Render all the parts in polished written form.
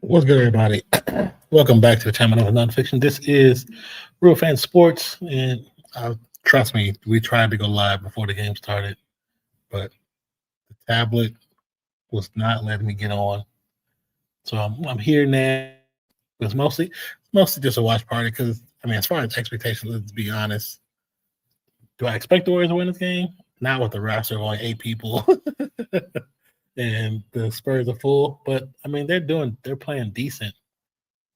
What's good, everybody? Welcome back to the channel of Nonfiction. This is RealFansSports, and trust me, we tried to go live before the game started, but the tablet was not letting me get on. So I'm here now. It's mostly just a watch party because as far as expectations, let's be honest. Do I expect the Warriors to win this game? Not with the roster of only 8 people. And the Spurs are full, but they're playing decent.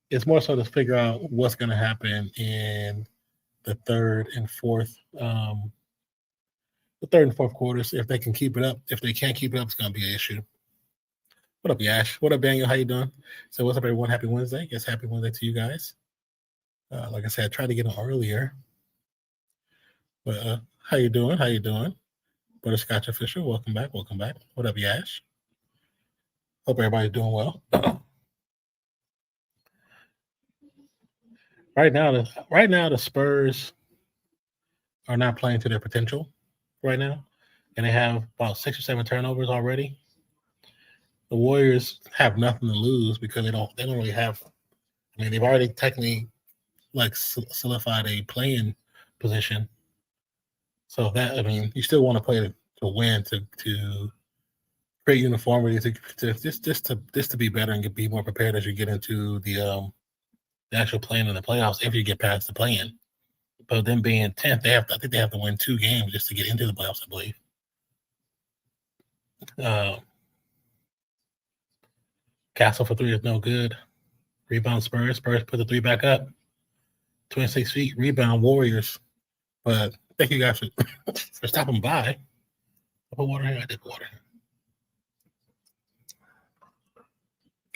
It's more so to figure out what's going to happen in the third and fourth quarters. If they can keep it up, if they can't keep it up, it's going to be an issue. What up, Yash? What up, Daniel? How you doing? So, what's up, everyone? Happy Wednesday. Yes, happy Wednesday to you guys. Like I said, I tried to get on earlier, but how you doing? How you doing? Butterscotch Official, welcome back. Welcome back. What up, Yash? Hope everybody's doing well. Right now, the Spurs are not playing to their potential right now, and they have about 6 or 7 turnovers already. The Warriors have nothing to lose because they don't really have. They've already technically solidified a playing position. So that you still want to play to win, to create uniformity, to just to be better and be more prepared as you get into the actual playing in the playoffs. If you get past the play-in, but them being 10th, I think they have to win 2 games just to get into the playoffs, I believe. Castle for 3 is no good. Rebound Spurs. Spurs put the 3 back up. 26 feet. Rebound Warriors. But thank you guys for stopping by. I put water here. I did water.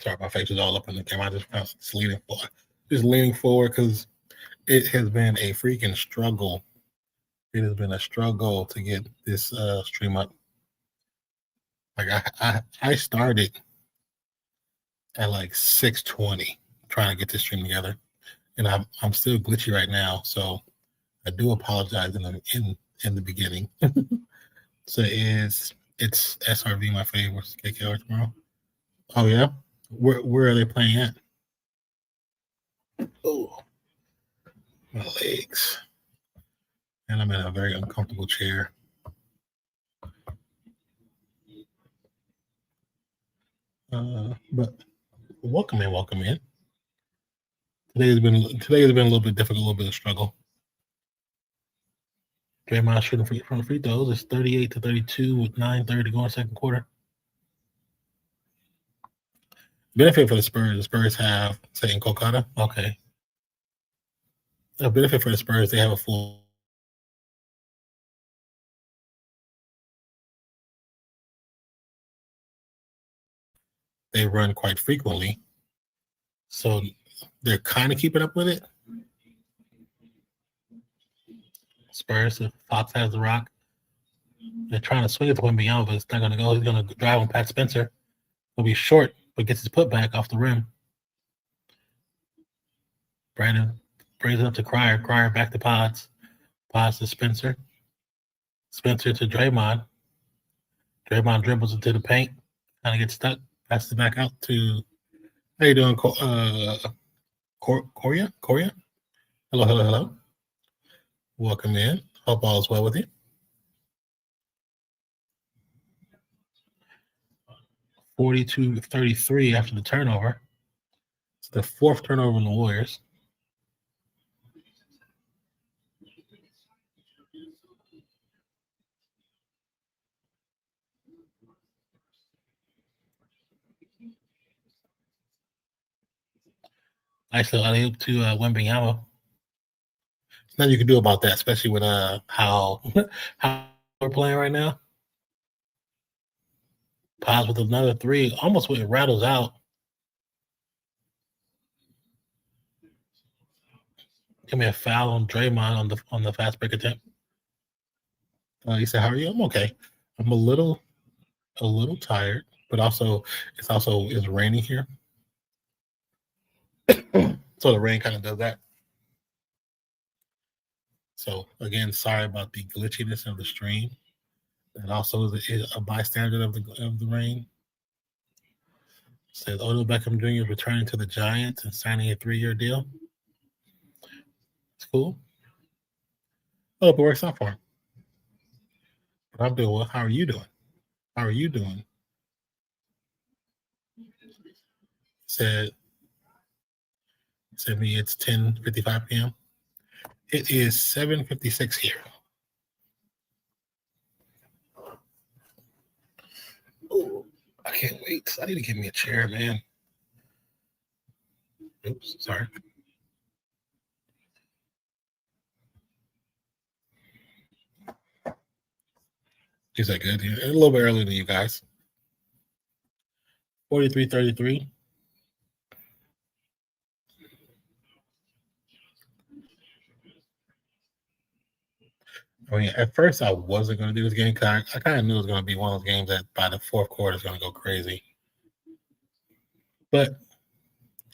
Sorry, my face is all up in the camera. I just leaning forward because it has been a freaking struggle. It has been a struggle to get this stream up. I started at 6:20 trying to get this stream together, and I'm still glitchy right now, so I do apologize in the beginning. So it's SRV my favorites, KKR tomorrow. Oh yeah, where are they playing at? Oh, my legs, and I'm in a very uncomfortable chair. But welcome in. Today has been a little bit difficult, a little bit of struggle. Draymond shooting from the free throws. It's 38-32 with 9:30 to go in second quarter. Benefit for the Spurs. The Spurs have Satan Kokata. Okay. A benefit for the Spurs, they have a full. They run quite frequently, so they're kind of keeping up with it. Spurs, if Fox has the rock, they're trying to swing it to Wembanyama, but it's not going to go. He's going to drive on Pat Spencer. He'll be short, but gets his putback off the rim. Brandon brings it up to Cryer. Cryer back to Pods. Pods to Spencer. Spencer to Draymond. Draymond dribbles into the paint. Kind of gets stuck. Passes it back out to. How you doing, Korea? Hello. Welcome in. Hope all is well with you. 42-33 after the turnover. It's the 4th turnover in the Warriors. Nice little alley-oop to Wembanyama. Nothing you can do about that, especially with how we're playing right now. Pause with another 3, almost when it rattles out. Give me a foul on Draymond on the fast break attempt. He said, "How are you?" I'm okay. I'm a little tired, but also it's raining here, so the rain kind of does that. So again, sorry about the glitchiness of the stream, and also is a bystander of the rain. Says Odell Beckham Jr. is returning to the Giants and signing a 3-year deal. It's cool. Oh, it works out for him. But I'm doing well. How are you doing? How are you doing? Said me it's 10:55 p.m. It is 7:56 here. Oh, I can't wait. I need to get me a chair, man. Oops, sorry. Is that good? Yeah, a little bit earlier than you guys. 43:33. I mean, at first I wasn't going to do this game because I kind of knew it was going to be one of those games that by the fourth quarter is going to go crazy. But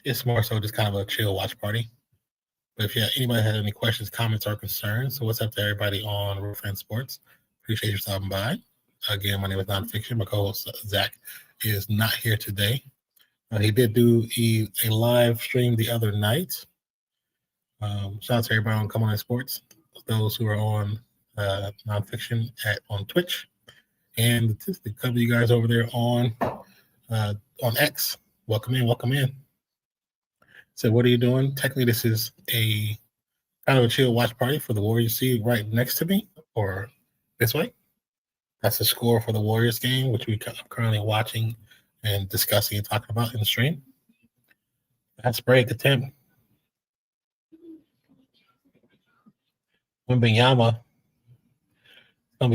it's more so just kind of a chill watch party. But if anybody has any questions, comments, or concerns, so what's up to everybody on RealFansSports? Appreciate you stopping by. Again, my name is Nonpfixion. My co-host Zach is not here today. He did do a live stream the other night. Shout out to everybody on Come On Sports, those who are on Nonfiction on Twitch, and the couple of you guys over there on X. Welcome in, welcome in. So, what are you doing? Technically, this is a kind of a chill watch party for the Warriors. See right next to me, or this way. That's the score for the Warriors game, which we're currently watching and discussing and talking about in the stream. That's break attempt. Wimbenyama gonna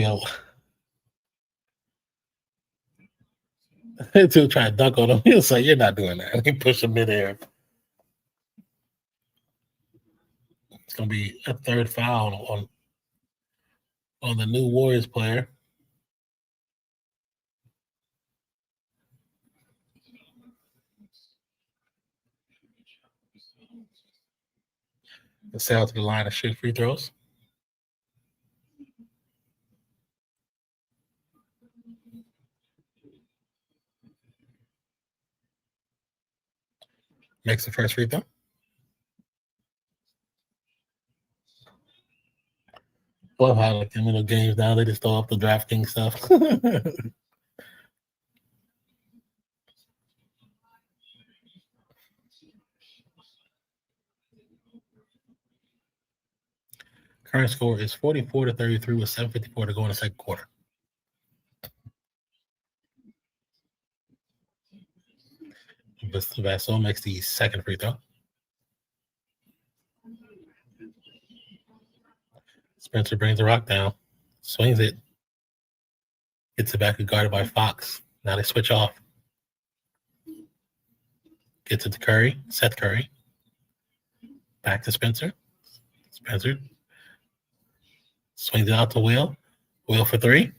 be to try to dunk on him. He'll say, "You're not doing that." He push him midair. It's gonna be a third foul on the new Warriors player. The sail to the line of shoot free throws. Makes the first free throw. Love how like in middle games now they just throw up the DraftKings stuff. Current score is 44-33 with 7:54 to go in the second quarter. Vassell makes the second free throw. Spencer brings the rock down, swings it, gets it back and guarded by Fox. Now they switch off. Gets it to Curry, Seth Curry. Back to Spencer. Spencer swings it out to Will. Will for three.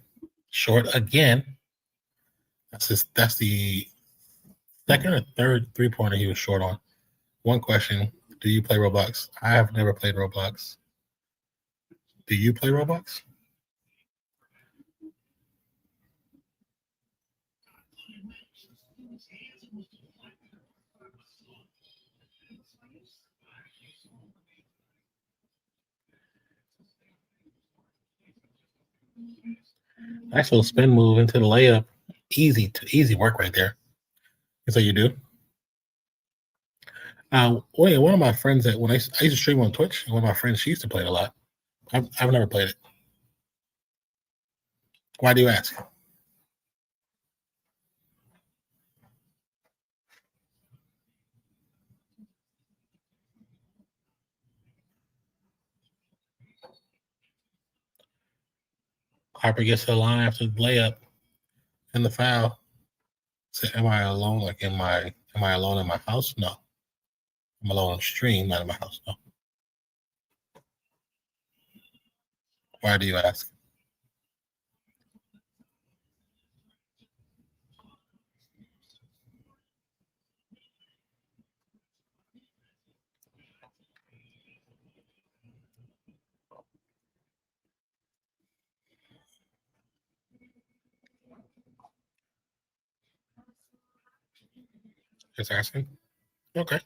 Short again. That's the second or third 3-pointer he was short on. One question: do you play Roblox? I have never played Roblox. Do you play Roblox? Nice little spin move into the layup. Easy work right there. So you do. One of my friends that when I used to stream on Twitch, one of my friends, she used to play it a lot. I've never played it. Why do you ask? Harper gets to the line after the layup and the foul. So am I alone? Like am I alone in my house? No. I'm alone on stream, not in my house. No. Why do you ask? Just asking. Okay.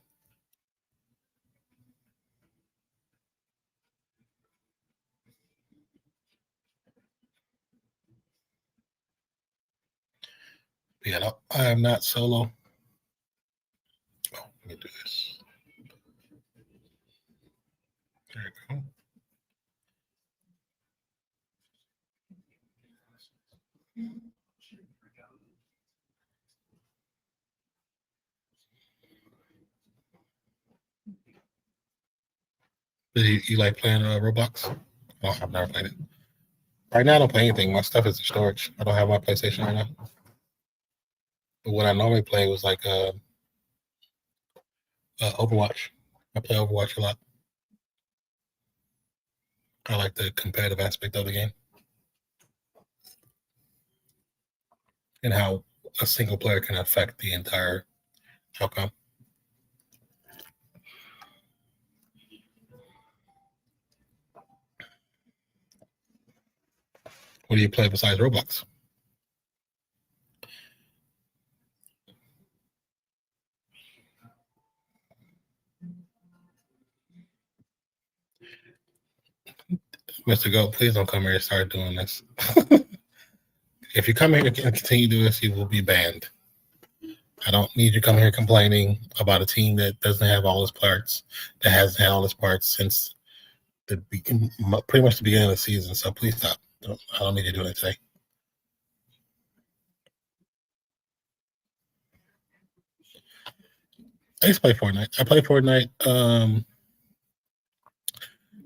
Yeah, no, I am not solo. Oh, let me do this. There you go. Do you like playing Roblox? Oh, I've never played it. Right now, I don't play anything. My stuff is in storage. I don't have my PlayStation right now. But what I normally play was like Overwatch. I play Overwatch a lot. I like the competitive aspect of the game and how a single player can affect the entire outcome. What do you play besides Roblox? Mr. Goat, please don't come here and start doing this. If you come here and continue to do this, you will be banned. I don't need you coming here complaining about a team that doesn't have all its parts, that hasn't had all its parts since pretty much the beginning of the season. So please stop. I don't need you doing it today. I used to play Fortnite. I played Fortnite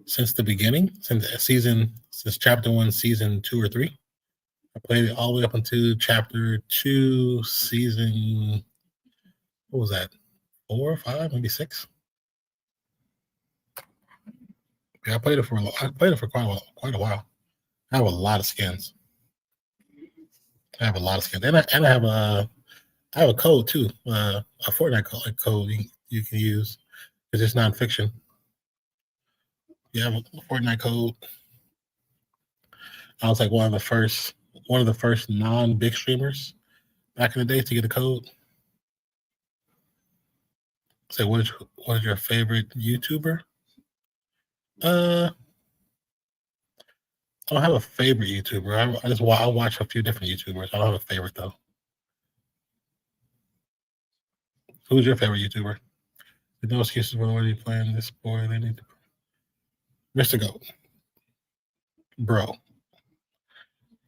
since the beginning, since chapter 1, season 2 or 3. I played it all the way up until chapter 2, season, what was that, 4 or 5, maybe 6? Yeah, I played it for quite a while. I have a lot of skins. And I have a code too, a Fortnite code you can use. It's just nonfiction. You have a Fortnite code. I was like one of the first non-big streamers back in the day to get a code. Say, what is your favorite YouTuber? I don't have a favorite YouTuber. I watch a few different YouTubers. I don't have a favorite though. Who's your favorite YouTuber? No excuses for what are you playing this boy. They need to. Mr. Goat, bro.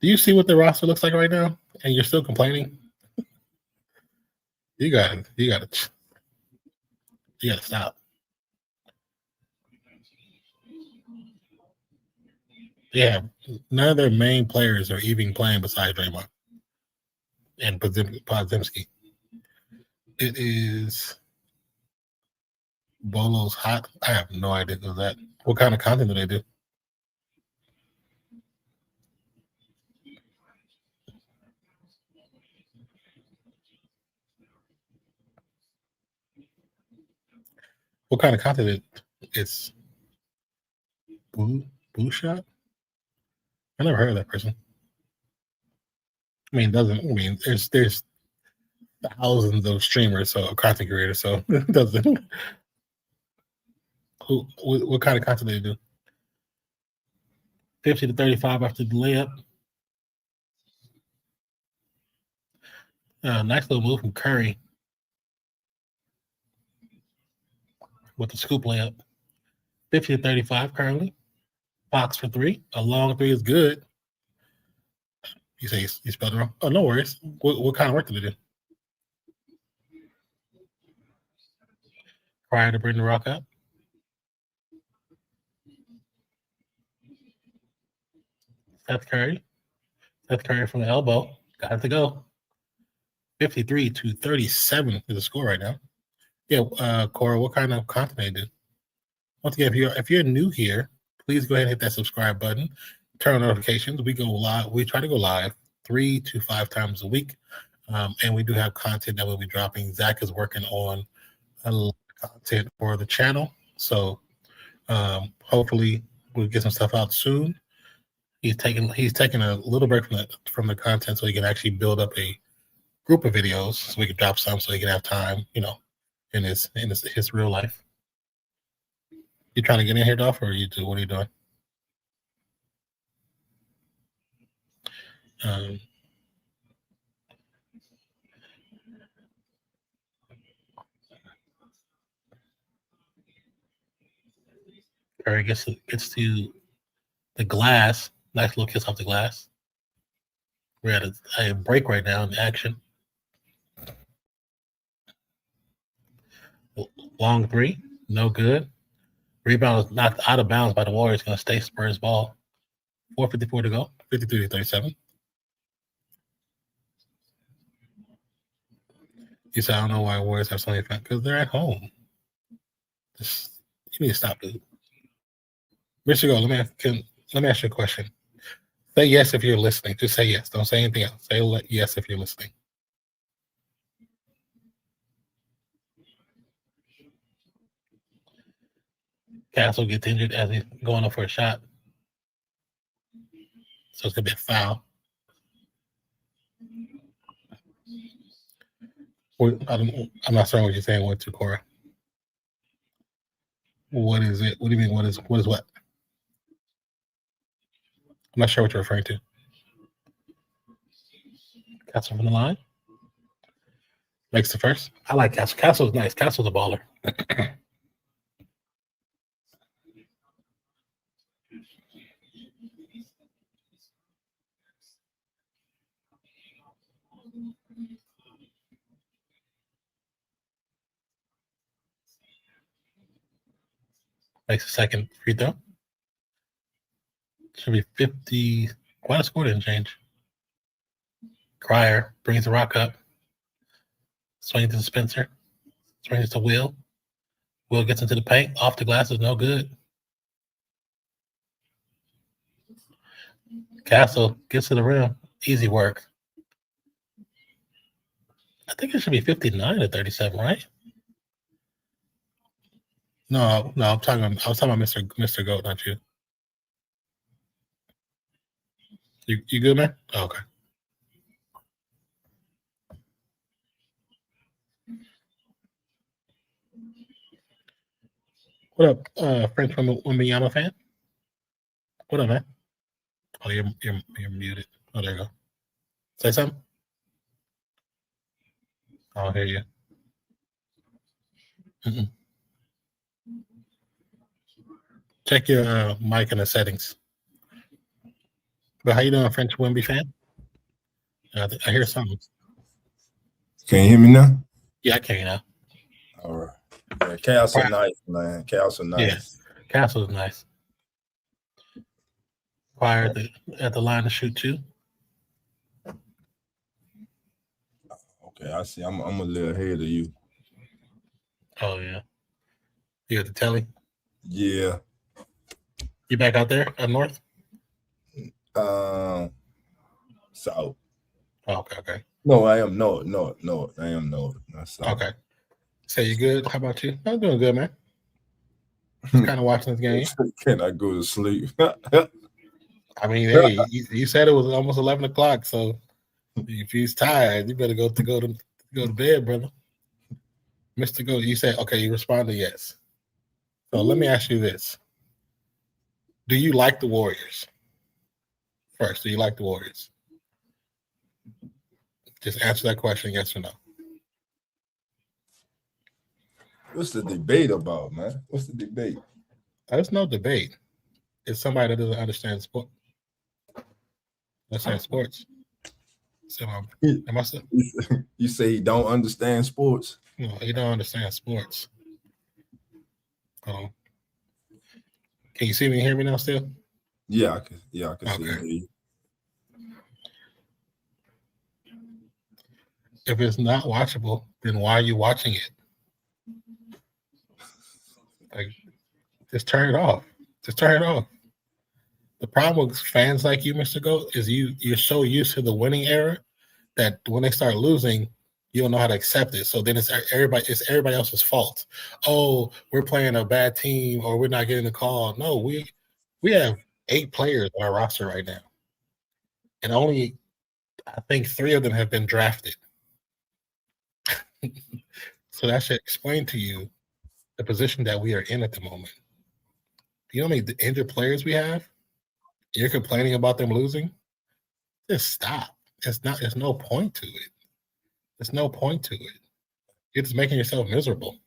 Do you see what the roster looks like right now? And you're still complaining? You gotta stop. Yeah, none of their main players are even playing besides Draymond and Podzimski. It is Bolo's hot. I have no idea of that. What kind of content do they do? What kind of content it's Boo Shot? I never heard of that person. There's thousands of streamers, so content creators, so it doesn't. What kind of content they do? 50 to 35 after the layup. Nice little move from Curry with the scoop layup. 50 to 35 currently. Fox for 3. A long 3 is good. You say you spelled it wrong? Oh, no worries. What kind of work did they do? Prior to bringing the rock up. Seth Curry from the elbow. Got it to go. 53 to 37 is the score right now. Yeah, Cora, what kind of content they do? Once again, if you're new here, please go ahead and hit that subscribe button. Turn on notifications. We go live. We try to go live 3 to 5 times a week, and we do have content that we'll be dropping. Zach is working on a lot of content for the channel, so hopefully we'll get some stuff out soon. He's taking a little break from the content so he can actually build up a group of videos so we could drop some so he could have time, you know, in his real life. You trying to get in here, Dolph, or what are you doing? Curry gets to the glass. Nice little kiss off the glass. We're at a break right now in action. Long three, no good. Rebound is knocked out of bounds by the Warriors. Going to stay Spurs ball. 4:54 to go. 53-37. You said I don't know why Warriors have so many fans because they're at home. You need to stop it. Mr. Go, let me ask you a question. Say yes if you're listening. Just say yes. Don't say anything else. Say yes if you're listening. Castle gets injured as he's going up for a shot. So it's going to be a foul. I'm not certain what you're saying. What to Cora? What is it? What do you mean? What is what? I'm not sure what you're referring to. Castle from the line. Makes the first. I like Castle. Castle's nice. Castle's a baller. Makes the second free throw. Should be 50. Quite a score didn't change. Cryer brings the rock up. Swings to Spencer. Swings to Will. Will gets into the paint. Off the glass is no good. Castle gets to the rim. Easy work. I think it should be 59-37, right? No, I was talking about Mr. Goat, not you. You good, man? Oh, okay. What up, French Wembanyama fan? What up, man? Oh, you're muted. Oh, there you go. Say something. I'll hear you. Mm-mm. Check your mic in the settings. But how you doing, French Wemby fan? I hear something. Can you hear me now? Yeah, I can now. All right. Yeah, Castle nice, man. Castle nice. Yeah, Castle's nice. Fire at the line to shoot two. Okay, I see. I'm a little ahead of you. Oh yeah. You got the telly? Yeah. You back out there up north? South. Oh, okay. No, I am north. I am north. Okay. So you good? How about you? I'm doing good, man. Just kind of watching this game. Can I go to sleep? I mean, hey, you said it was almost 11 o'clock, so if he's tired, you better go to bed, brother. Mr. Go, you said okay. You responded yes. So let me ask you this: do you like the Warriors? First, do you like the Warriors? Just answer that question, yes or no. What's the debate about, man? What's the debate? There's no debate. It's somebody that doesn't understand sport. Understand sports. So, you say he don't understand sports? No, he don't understand sports. Can you see me and hear me now still? Yeah, I can see you. If it's not watchable, then why are you watching it? Like, just turn it off. Just turn it off. The problem with fans like you, Mr. Goat, is you're so used to the winning era that when they start losing, you don't know how to accept it. So then it's everybody else's fault. Oh, we're playing a bad team, or we're not getting the call. No, we have 8 players on our roster right now, and only I think 3 of them have been drafted. So that should explain to you the position that we are in at the moment. You know how many injured players we have? You're complaining about them losing? Just stop. There's no point to it. There's no point to it. You're just making yourself miserable.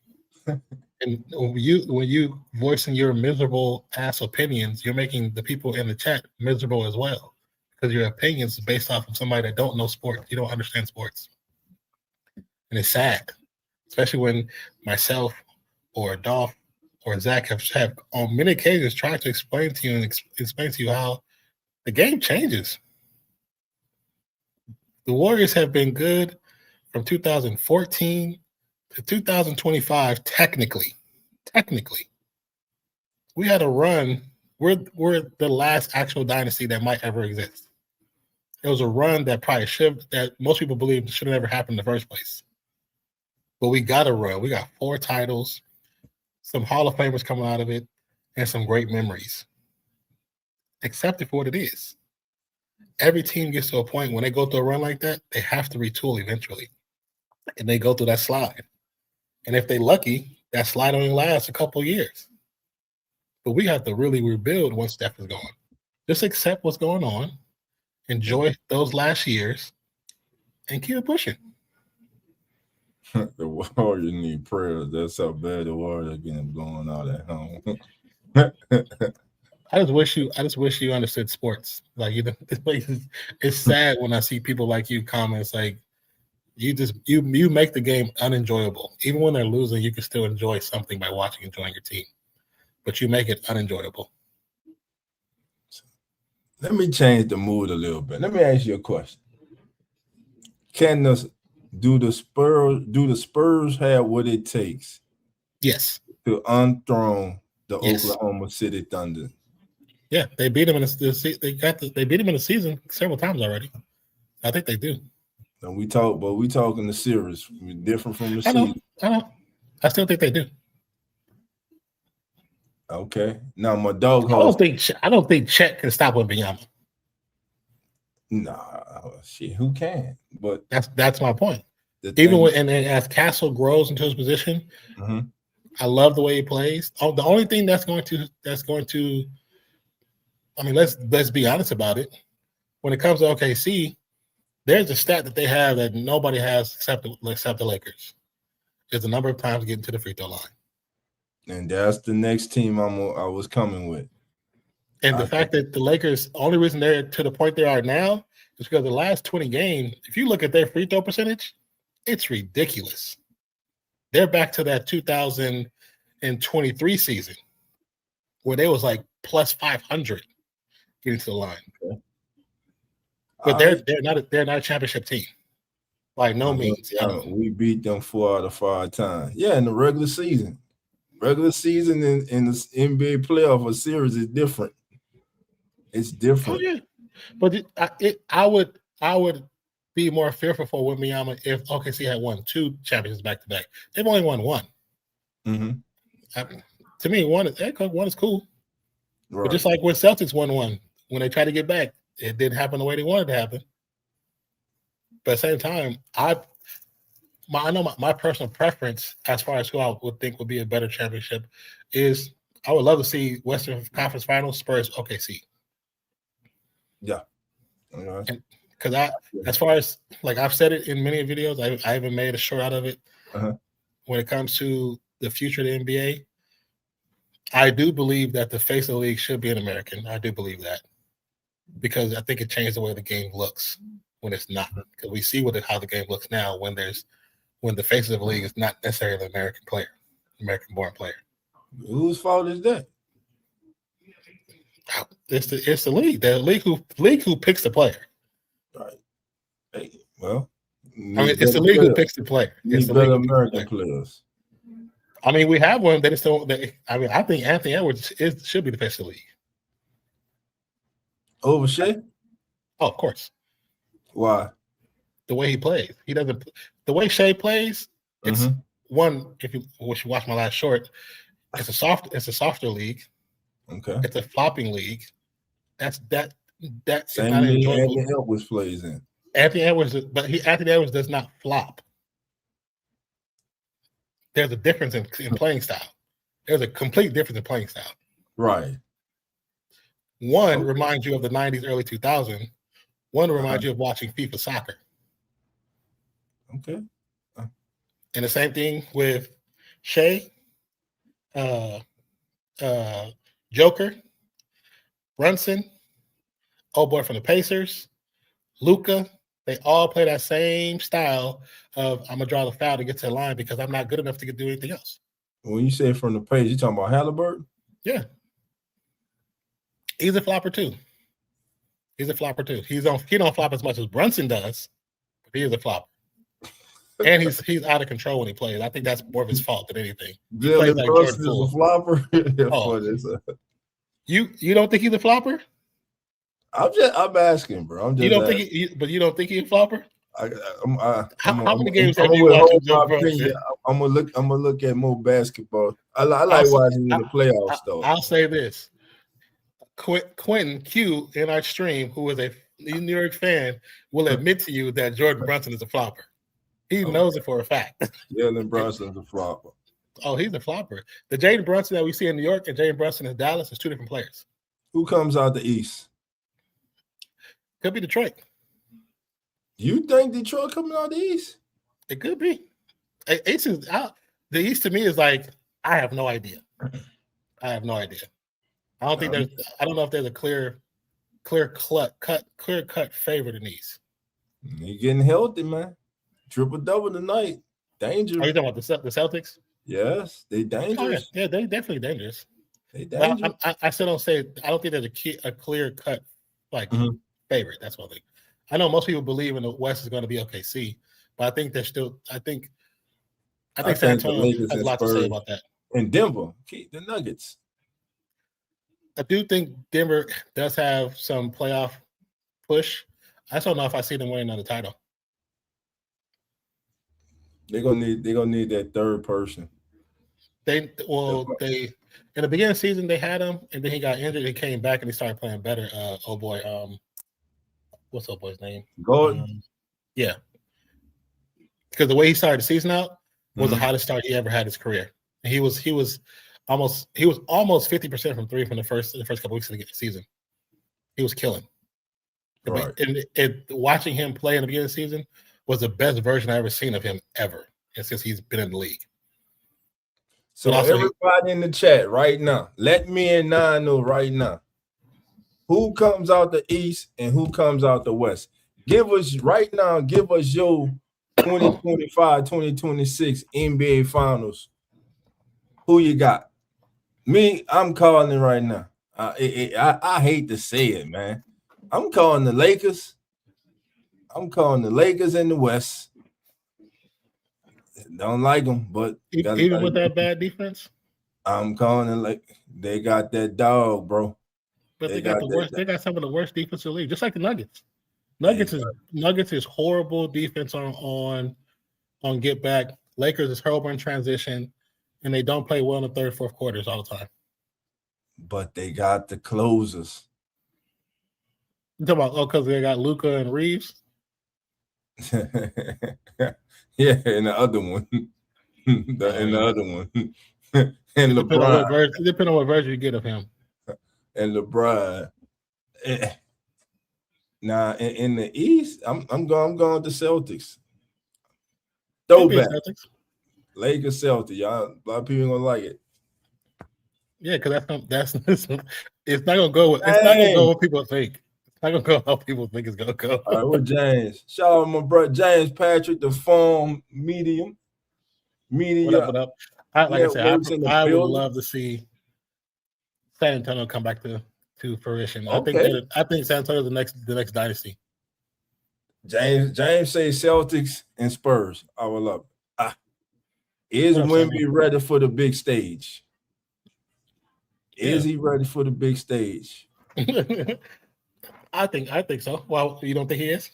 And when you voicing your miserable ass opinions, you're making the people in the chat miserable as well. Because your opinions is based off of somebody that don't know sports. You don't understand sports. And it's sad. Especially when myself or Dolph or Zach have on many occasions tried to explain to you and explain to you how the game changes. The Warriors have been good from 2014 to 2025, technically. We had a run. We're the last actual dynasty that might ever exist. It was a run that that most people believe should have never happened in the first place. But we got a run. We got 4 titles, some Hall of Famers coming out of it, and some great memories. Accept it for what it is. Every team gets to a point when they go through a run like that, they have to retool eventually. And they go through that slide. And if they're lucky, that slide only lasts a couple of years. But we have to really rebuild once Steph is gone. Just accept what's going on, enjoy those last years, and keep it pushing. The Warriors need prayers. That's how bad the Warriors are getting blown out at home. I just wish you understood sports. Like, you know, it's sad when I see people like you comments like you make the game unenjoyable. Even when they're losing, you can still enjoy something by enjoying your team. But you make it unenjoyable. Let me change the mood a little bit. Let me ask you a question. Do the Spurs have what it takes? Yes. To unthrone the Oklahoma City Thunder. Yeah, they beat them in they beat them in the season several times already. I think they do. And we talking the series. We're different from the season. I know. I still think they do. Okay. Now my dog. I don't think Chet can stop Wembanyama. Nah, shit. Who can? But that's my point. And as Castle grows into his position, I love the way he plays. The only thing that's going to I mean, let's be honest about it. When it comes to OKC, there's a stat that they have that nobody has except the Lakers. It's the number of times getting to the free throw line. And that's the next team I was coming with. And the fact that the Lakers, only reason they're to the point they are now is because the last 20 games, if you look at their free throw percentage, it's ridiculous. They're back to that 2023 season where they was like plus 500 getting to the line. Okay. But they're not a championship team. By no means. We beat them 4 out of 5 times. Yeah, in the regular season. Regular season in the NBA playoff series is different. It's different. Oh, yeah. But I would be more fearful for Wembanyama if OKC had won 2 championships back to back. They've only won 1. To me, one is cool. Right. But just like when Celtics won 1, when they tried to get back, it didn't happen the way they wanted to happen. But at the same time, I know my personal preference as far as who I would think would be a better championship is I would love to see Western Conference Finals Spurs OKC. Yeah. Because as far as like I've said it in many videos, I even made a short out of it. When it comes to the future of the NBA, I do believe that the face of the league should be an American. I do believe that because I think it changed the way the game looks when it's not. Because we see how the game looks now when the face of the league is not necessarily an American player, American-born player. Whose fault is that? It's the league. The league who picks the player. Right. Hey, well, I mean, it's the league who picks the player. It's the league American players. I mean, we have one. They just don't. I think Anthony Edwards should be the face of the league. Over Shea? Oh, of course. Why? The way he plays. He doesn't. The way Shea plays. It's one. If you watch my last short, it's a softer league. Okay. It's a flopping league. That same is not league enjoyable. Anthony Edwards plays in. Anthony Edwards does not flop. there's a difference in playing style. There's a complete difference in playing style. Right. One reminds you of the 90s, early 2000s. One reminds you of watching FIFA soccer. Okay. And the same thing with Shea, Joker, Brunson, old boy from the Pacers, Luka. They all play that same style of I'm gonna draw the foul to get to the line because I'm not good enough to do anything else. When you say from the page, you talking about Halliburton? Yeah. He's a flopper too. He don't flop as much as Brunson does, but he is a flopper. And he's out of control when he plays. I think that's more of his fault than anything. He plays like Jordan Poole. A flopper. You don't think he's a flopper? I'm asking, bro. You don't think he's a flopper? How many games have you watched? I'm gonna look at more basketball. I like watching the playoffs though. I'll say this: Quentin Q in our stream, who is a New York fan, will admit to you that Jordan Brunson is a flopper. He knows it for a fact. Jalen Brunson's a flopper. Oh, he's a flopper. The Jaden Brunson that we see in New York and Jaden Brunson in Dallas is two different players. Who comes out the East? Could be Detroit. You think Detroit coming out the East? It could be. The East to me is like I have no idea. I don't know if there's a clear cut favorite in the East. You're getting healthy, man. Triple-double tonight. Dangerous. Are you talking about the Celtics? Yes, they dangerous. Oh, yeah, they're definitely dangerous. They dangerous. I still don't say. I don't think there's a clear cut favorite. That's one thing. I know most people believe in the West is going to be OKC, but I think there's still. I think San Antonio has a lot to say about that. And Denver, keep the Nuggets. I do think Denver does have some playoff push. I just don't know if I see them winning another title. They're gonna need that third person. They in the beginning of the season they had him, and then he got injured. He came back and he started playing better. What's old boy's name? Gordon. Yeah, because the way he started the season out was the hottest start he ever had in his career. And he was almost 50% from three from the first couple weeks of the season. He was killing. Right. And watching him play in the beginning of the season was the best version I've ever seen of him ever, and since he's been in the league. So everybody in the chat right now, let me and Nine know right now who comes out the East and who comes out the West. Give us your 2025-2026 NBA Finals. Who you got? Me, I'm calling it right now. I hate to say it, man. I'm calling the Lakers. I'm calling the Lakers in the West. Don't like them, but even with that bad defense, I'm calling it like they got that dog, bro. But they got the worst. They got some of the worst defense in the league, just like the Nuggets. Nuggets is horrible defense on get back. Lakers is horrible in transition, and they don't play well in the third, fourth quarters all the time. But they got the closers. You talking about because they got Luka and Reeves? Yeah, and the other one. And LeBron. Depending on what version you get of him. And LeBron. Now in the East, I'm going to Celtics. Throwback. Lakers Celtics. Y'all, a lot of people gonna like it. Yeah, because that's it's not gonna go with what people think. It's not gonna go how people think it's gonna go. All right, with James. Shout out my brother James Patrick, the form medium. What up? I would love to see San Antonio come back to fruition. Okay. I think San Antonio is the next dynasty. James say Celtics and Spurs. I would love it. Is Wemby ready for the big stage? Is he ready for the big stage? I think so. Well, you don't think he is?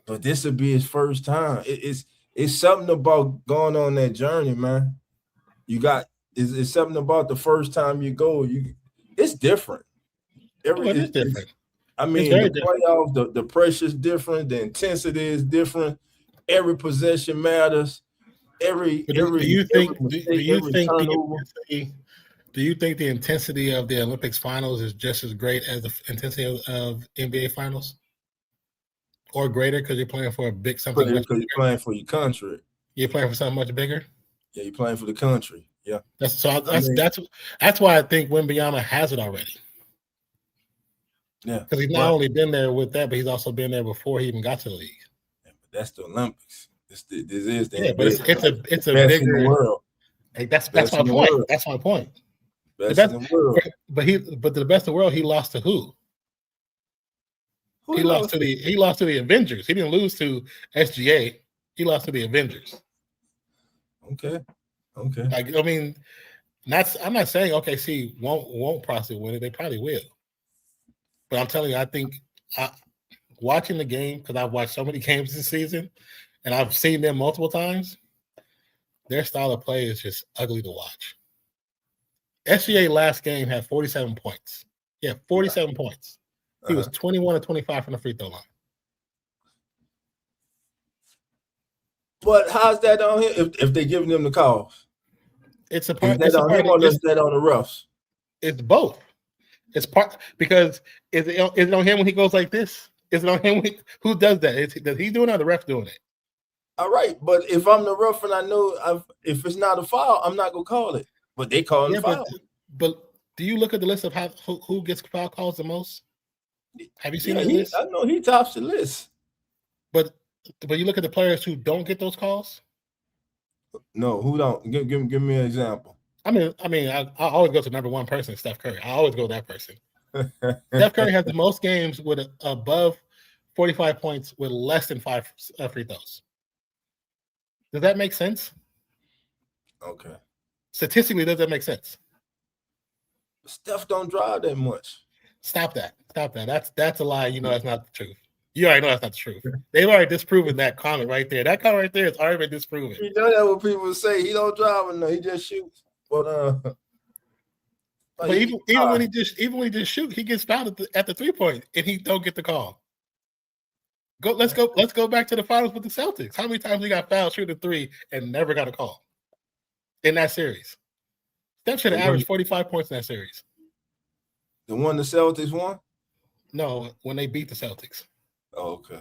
But this will be his first time. It's something about going on that journey, man. It's something about the first time you go. It's different. It's different. I mean, the playoffs, the pressure is different. The intensity is different. Every possession matters. every But do you think mistake, every turnover. Do you think the intensity of the Olympics finals is just as great as the intensity of NBA finals, or greater because you're playing for a big something much Because bigger? you're playing for your country. You're playing for something much bigger. Yeah, you're playing for the country. Yeah, that's why I think Wembanyama has it already. Yeah, because he's not only been there with that, but he's also been there before he even got to the league. Yeah, but that's the Olympics. This is the NBA. But it's a best bigger in the world. Like that's my point. That's my point. Best in the world. But the best of the world, he lost to who? He lost to the Avengers. He didn't lose to SGA. He lost to the Avengers. Okay. Like, I mean, I'm not saying OKC won't possibly win it. They probably will. But I'm telling you, I think watching the game, because I've watched so many games this season, and I've seen them multiple times, their style of play is just ugly to watch. SGA last game had 47 points. Yeah, 47 points. He was 21 or 25 from the free throw line. But how's that on him if they're giving him the calls? It's a part. Is that on him or is that on the refs? It's both. It's part because is it on him when he goes like this? Is it on him who does that? Does he doing it or the ref doing it? All right, but if I'm the ref and I know if it's not a foul, I'm not gonna call it. But they call it foul. But do you look at the list of who gets foul calls the most? Have you seen that list? I know he tops the list. But you look at the players who don't get those calls. No, who don't? Give me an example. I mean, I always go to number one person, Steph Curry. I always go that person. Steph Curry has the most games with above 45 points with less than 5 free throws. Does that make sense? Okay. Statistically, does that make sense? Steph don't drive that much. Stop that. That's a lie. You know that's not the truth. You already know that's not the truth. They've already disproven that comment right there. That comment right there has already been disproven. You know that what people say. He don't drive enough. He just shoots. But even when he just shoot, he gets fouled at the 3-point and he don't get the call. Let's go back to the finals with the Celtics. How many times he got fouled shooting 3 and never got a call in that series? Steph should have averaged 45 points in that series. The one the Celtics won? No, when they beat the Celtics. Oh, okay.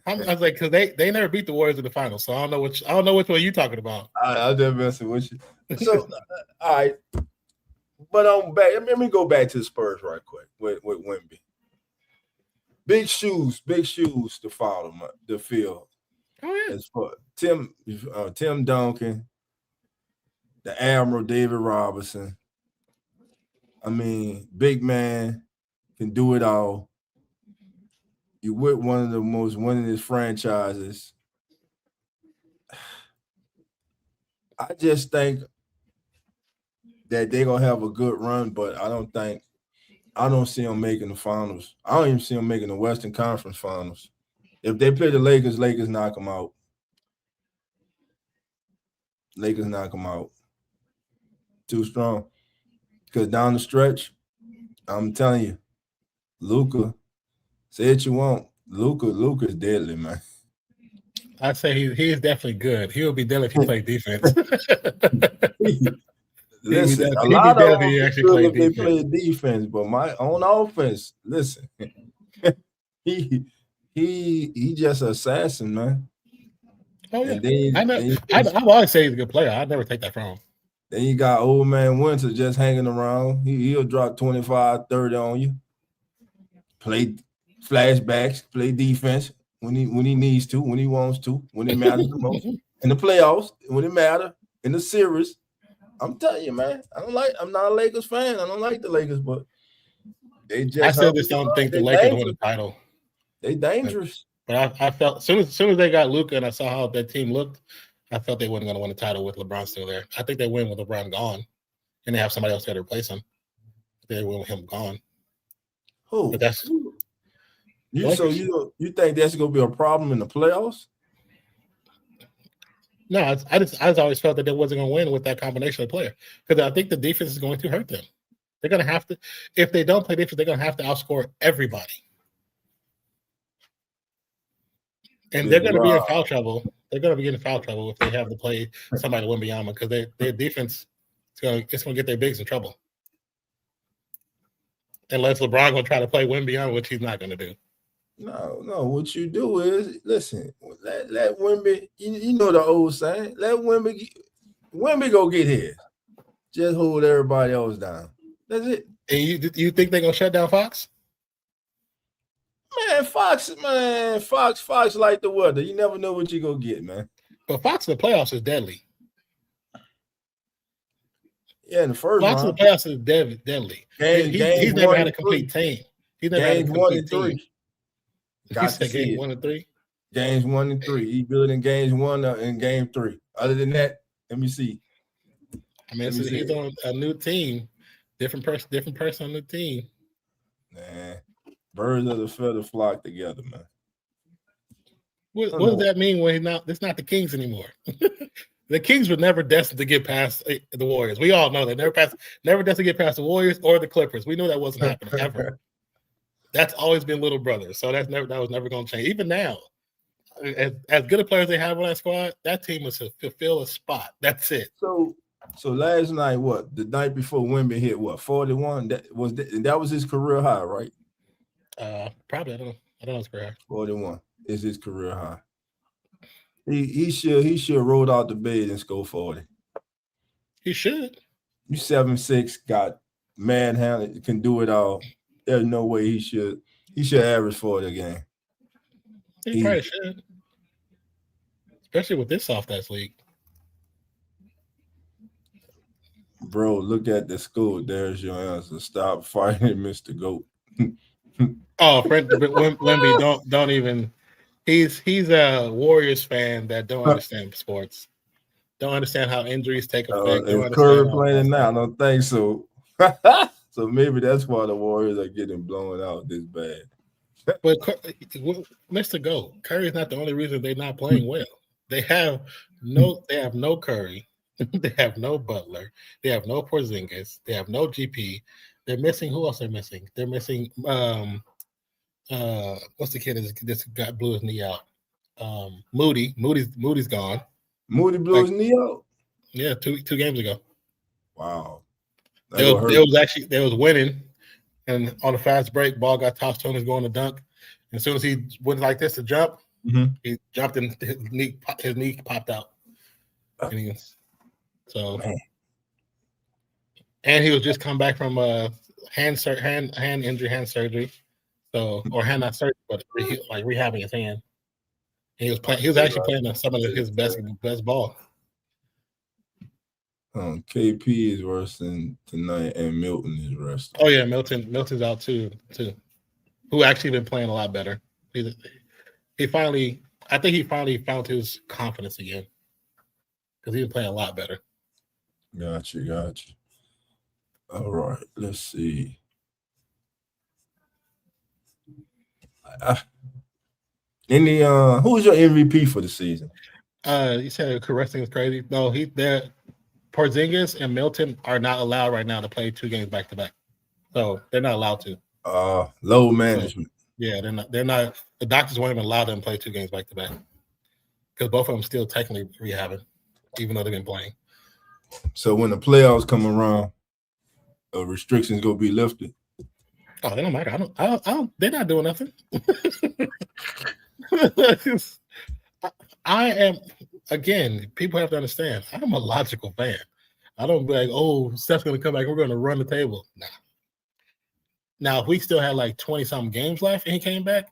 I was like, because they never beat the Warriors in the finals, so I don't know which one you're talking about. I'm just messing with you. So, all right, but let me go back to the Spurs right quick with Wemby. Big shoes to follow the field. Oh yeah. As for Tim Duncan, the Admiral David Robinson. I mean, big man can do it all. You with one of the most winningest franchises. I just think that they're gonna have a good run, but I don't see them making the finals. I don't even see them making the Western Conference Finals. If they play the Lakers knock them out. Lakers knock them out. Too strong. Because down the stretch, I'm telling you, Luka, say what you want. Luka's deadly, man. I'd say he is definitely good. He would be deadly if he played defense. Listen, a lot of them good if they play defense, but on offense, listen, he just an assassin, man. Oh yeah, I've always said he's a good player. I'd never take that from him. Then you got old man Winter just hanging around. He'll drop 25, 30 on you. Play flashbacks, play defense when he needs to, when he wants to, when it matters the most. In the playoffs, when it matters, in the series. I'm telling you, man. I'm not a Lakers fan. I don't like the Lakers, but they just. I still just don't think the Lakers win the title. They dangerous. But I felt as soon as they got Luka and I saw how that team looked, I felt they weren't going to win the title with LeBron still there. I think they win with LeBron gone, and they have somebody else there to replace him. They win with him gone. Who? But that's you. So you think that's going to be a problem in the playoffs? No, I just always felt that they wasn't going to win with that combination of player because I think the defense is going to hurt them. They're going to have to, if they don't play defense, they're going to have to outscore everybody. And they're going to be in foul trouble. They're going to be in foul trouble if they have to play somebody like Wembanyama because their defense it's going to get their bigs in trouble. Unless LeBron going to try to play Wembanyama, which he's not going to do. No. What you do is listen. Let Wemby. You know the old saying. Let Wemby go get his. Just hold everybody else down. That's it. And you think they're going to shut down Fox? Man, Fox like the weather. You never know what you're going to get, man. But Fox in the playoffs is deadly. Yeah, in the first Fox round. in the playoffs is deadly. He's never had a complete team. He's never had a complete 1 and 3. Got to see game 1 and 3. Games 1 and 3. He good in games 1 and game 3. Other than that, let me see. I mean, he's on a new team, different person on the team. Man, birds of the feather flock together, man. What does that mean when it's not the Kings anymore? The Kings were never destined to get past the Warriors. We all know that never destined to get past the Warriors or the Clippers. We knew that wasn't happening ever. That's always been little brother. So that was never going to change. Even now, as good a players they have on that squad, that team was to fulfill a spot. That's it. So last night, the night before Wemby hit 41? That was his career high, right? Probably. I don't know his career high. 41 is his career high. He should roll out the bed and score 40. He should. You 7'6", got manhandled, can do it all. There's no way he should average 40 a game. He probably should. Especially with this soft ass league. Bro, look at the score. There's your answer. Stop fighting, Mr. GOAT. Oh, Wemby, don't even. He's a Warriors fan that don't understand sports. Don't understand how injuries take effect. Is Curry playing now? I don't think so. So maybe that's why the Warriors are getting blown out this bad. But Mr. GOAT, Curry's not the only reason they're not playing well. They have no Curry. They have no Butler. They have no Porzingis. They have no GP. They're missing. Who else are missing? They're missing. What's the kid this got blew his knee out? Moody. Moody's gone. Moody blew his knee out. Yeah, two games ago. Wow. They was winning, and on a fast break, ball got tossed to him. He's going to dunk. And as soon as he went like this to jump, he jumped and his knee popped out. And he was just come back from hand surgery, or hand not surgery, but like rehabbing his hand. And he was playing. He was actually playing some of his best ball. KP is resting tonight, and Milton is resting. Oh yeah, Milton's out too. Who actually been playing a lot better. I think he finally found his confidence again because he's been playing a lot better. Gotcha. All right, let's see. Who's your MVP for the season? You said caressing is crazy. No, Porzingis and Milton are not allowed right now to play 2 games back to back. So they're not allowed to. Load management. So, yeah, they're not. The doctors won't even allow them to play 2 games back to back because both of them still technically rehabbing, even though they've been playing. So when the playoffs come around, restrictions gonna be lifted. Oh, they don't matter. I don't. They're not doing nothing. I am. Again, people have to understand. I'm a logical fan. I don't be like, oh, Steph's gonna come back. We're gonna run the table. Nah. Now, if we still had like 20-something games left and he came back,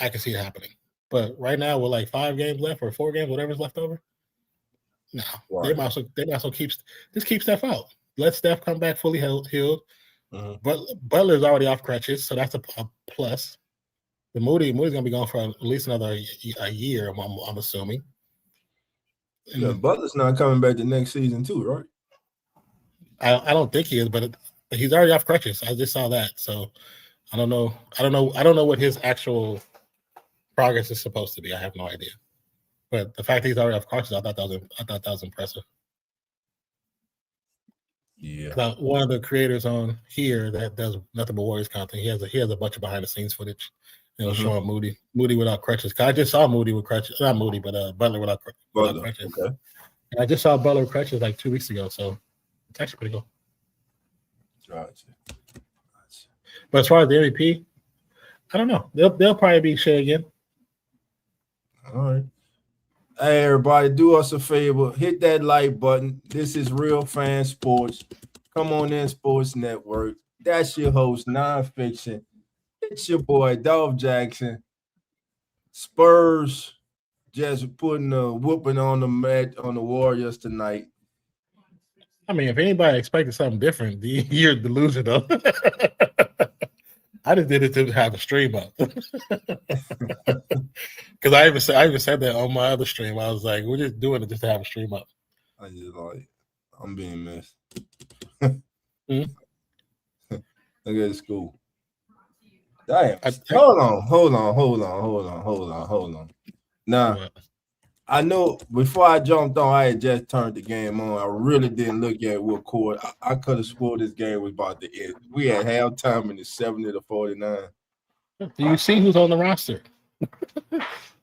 I can see it happening. But right now, with like 5 games left or 4 games, whatever's left over, no. Right. They might as well keep Steph out. Let Steph come back fully healed. But Butler's already off crutches, so that's a plus. The Moody's gonna be gone for at least another a year. I'm assuming. Yeah, Butler's not coming back the next season too, right? I don't think he is, but he's already off crutches. I just saw that, so I don't know what his actual progress is supposed to be. I have no idea. But the fact that he's already off crutches, I thought that was impressive. Yeah. Now, one of the creators on here that does nothing but Warriors content, he has a bunch of behind the scenes footage showing Moody without crutches. I just saw Moody with crutches. Not Moody, but Butler without crutches. Okay. And I just saw Butler with crutches like 2 weeks ago, so it's actually pretty cool. Gotcha. But as far as the MVP, I don't know. They'll probably be Shea again. All right. Hey, everybody, do us a favor. Hit that like button. This is Real Fan Sports. Come on in, Sports Network. That's your host, Nonfiction. It's your boy, Dolph Jackson. Spurs just putting a whooping on the Warriors tonight. I mean, if anybody expected something different, you're delusional. I just did it to have a stream up. Because I even said that on my other stream. I was like, we're just doing it just to have a stream up. I just like, I'm being missed. Mm-hmm. Look at school. Damn. Hold on. Now, I know before I jumped on, I had just turned the game on. I really didn't look at what court. I could have swore this game was about to end. We had halftime and it's 70-49. Do you see who's on the roster?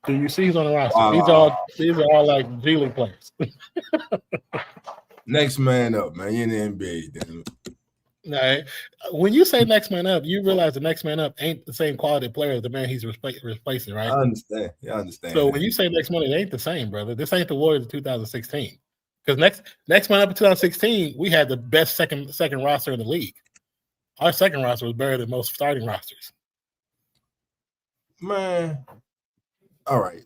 Do you see who's on the roster? Wow. These are all like G League players. Next man up, man. You're in the NBA. Damn it. Right. When you say next man up, you realize the next man up ain't the same quality player as the man he's replacing, right? I understand. Yeah, I understand. So when you say next man, it ain't the same, brother. This ain't the Warriors of 2016. Because next man up in 2016, we had the best second roster in the league. Our second roster was better than most starting rosters. Man, all right.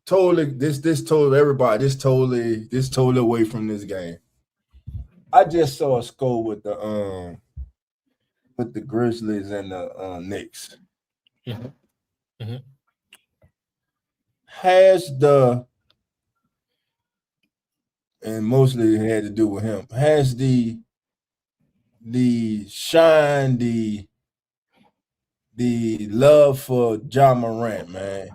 Totally. This totally everybody. This totally away from this game. I just saw a score with the Grizzlies and the Knicks. Mm-hmm. Mm-hmm. And mostly it had to do with him. Has the shine, the love for Ja Morant, man.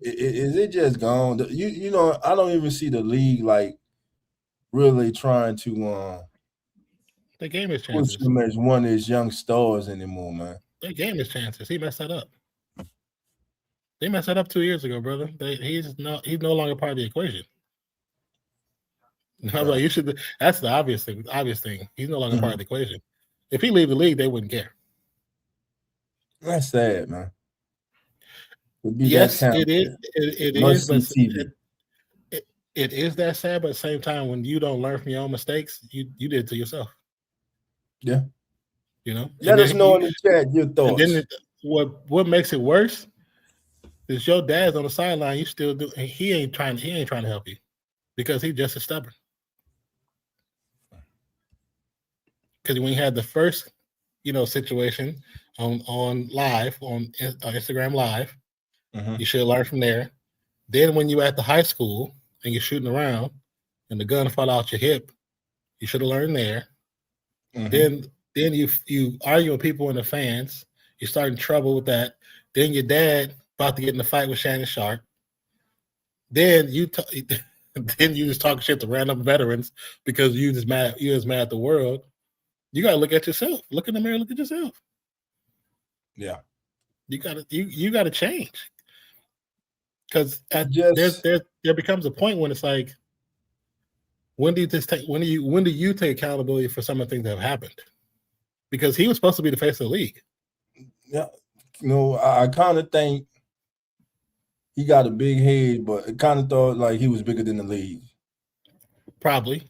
Is it just gone? You know, I don't even see the league like really trying to the game is chances. Push him as one of his young stars anymore, man. The game is chances. He messed that up. They messed that up 2 years ago, brother. He's no longer part of the equation. I was like, you should. That's the obvious thing. He's no longer part of the equation. If he leave the league, they wouldn't care. That's sad, man. Yes, it is. It is, but it is that sad. But at the same time, when you don't learn from your own mistakes, you did it to yourself. Yeah. You know. Let us know in the chat your thoughts. And then what makes it worse is your dad's on the sideline. You still do. He ain't trying to help you because he's just as stubborn. Because when you had the first, situation on Instagram Live, you should have learned from there. Then when you at the high school and you're shooting around and the gun fall out your hip, you should have learned there. Then you argue with people in the fans. You start in trouble with that. Then your dad about to get in a fight with Shannon Sharp. Then you just talking shit to random veterans because you just mad at the world. You gotta look at yourself. Look in the mirror. Look at yourself. Yeah, you gotta change because there becomes a point when it's like, when do you take accountability for some of the things that have happened? Because he was supposed to be the face of the league. Yeah, I kind of think he got a big head, but I kind of thought like he was bigger than the league. Probably.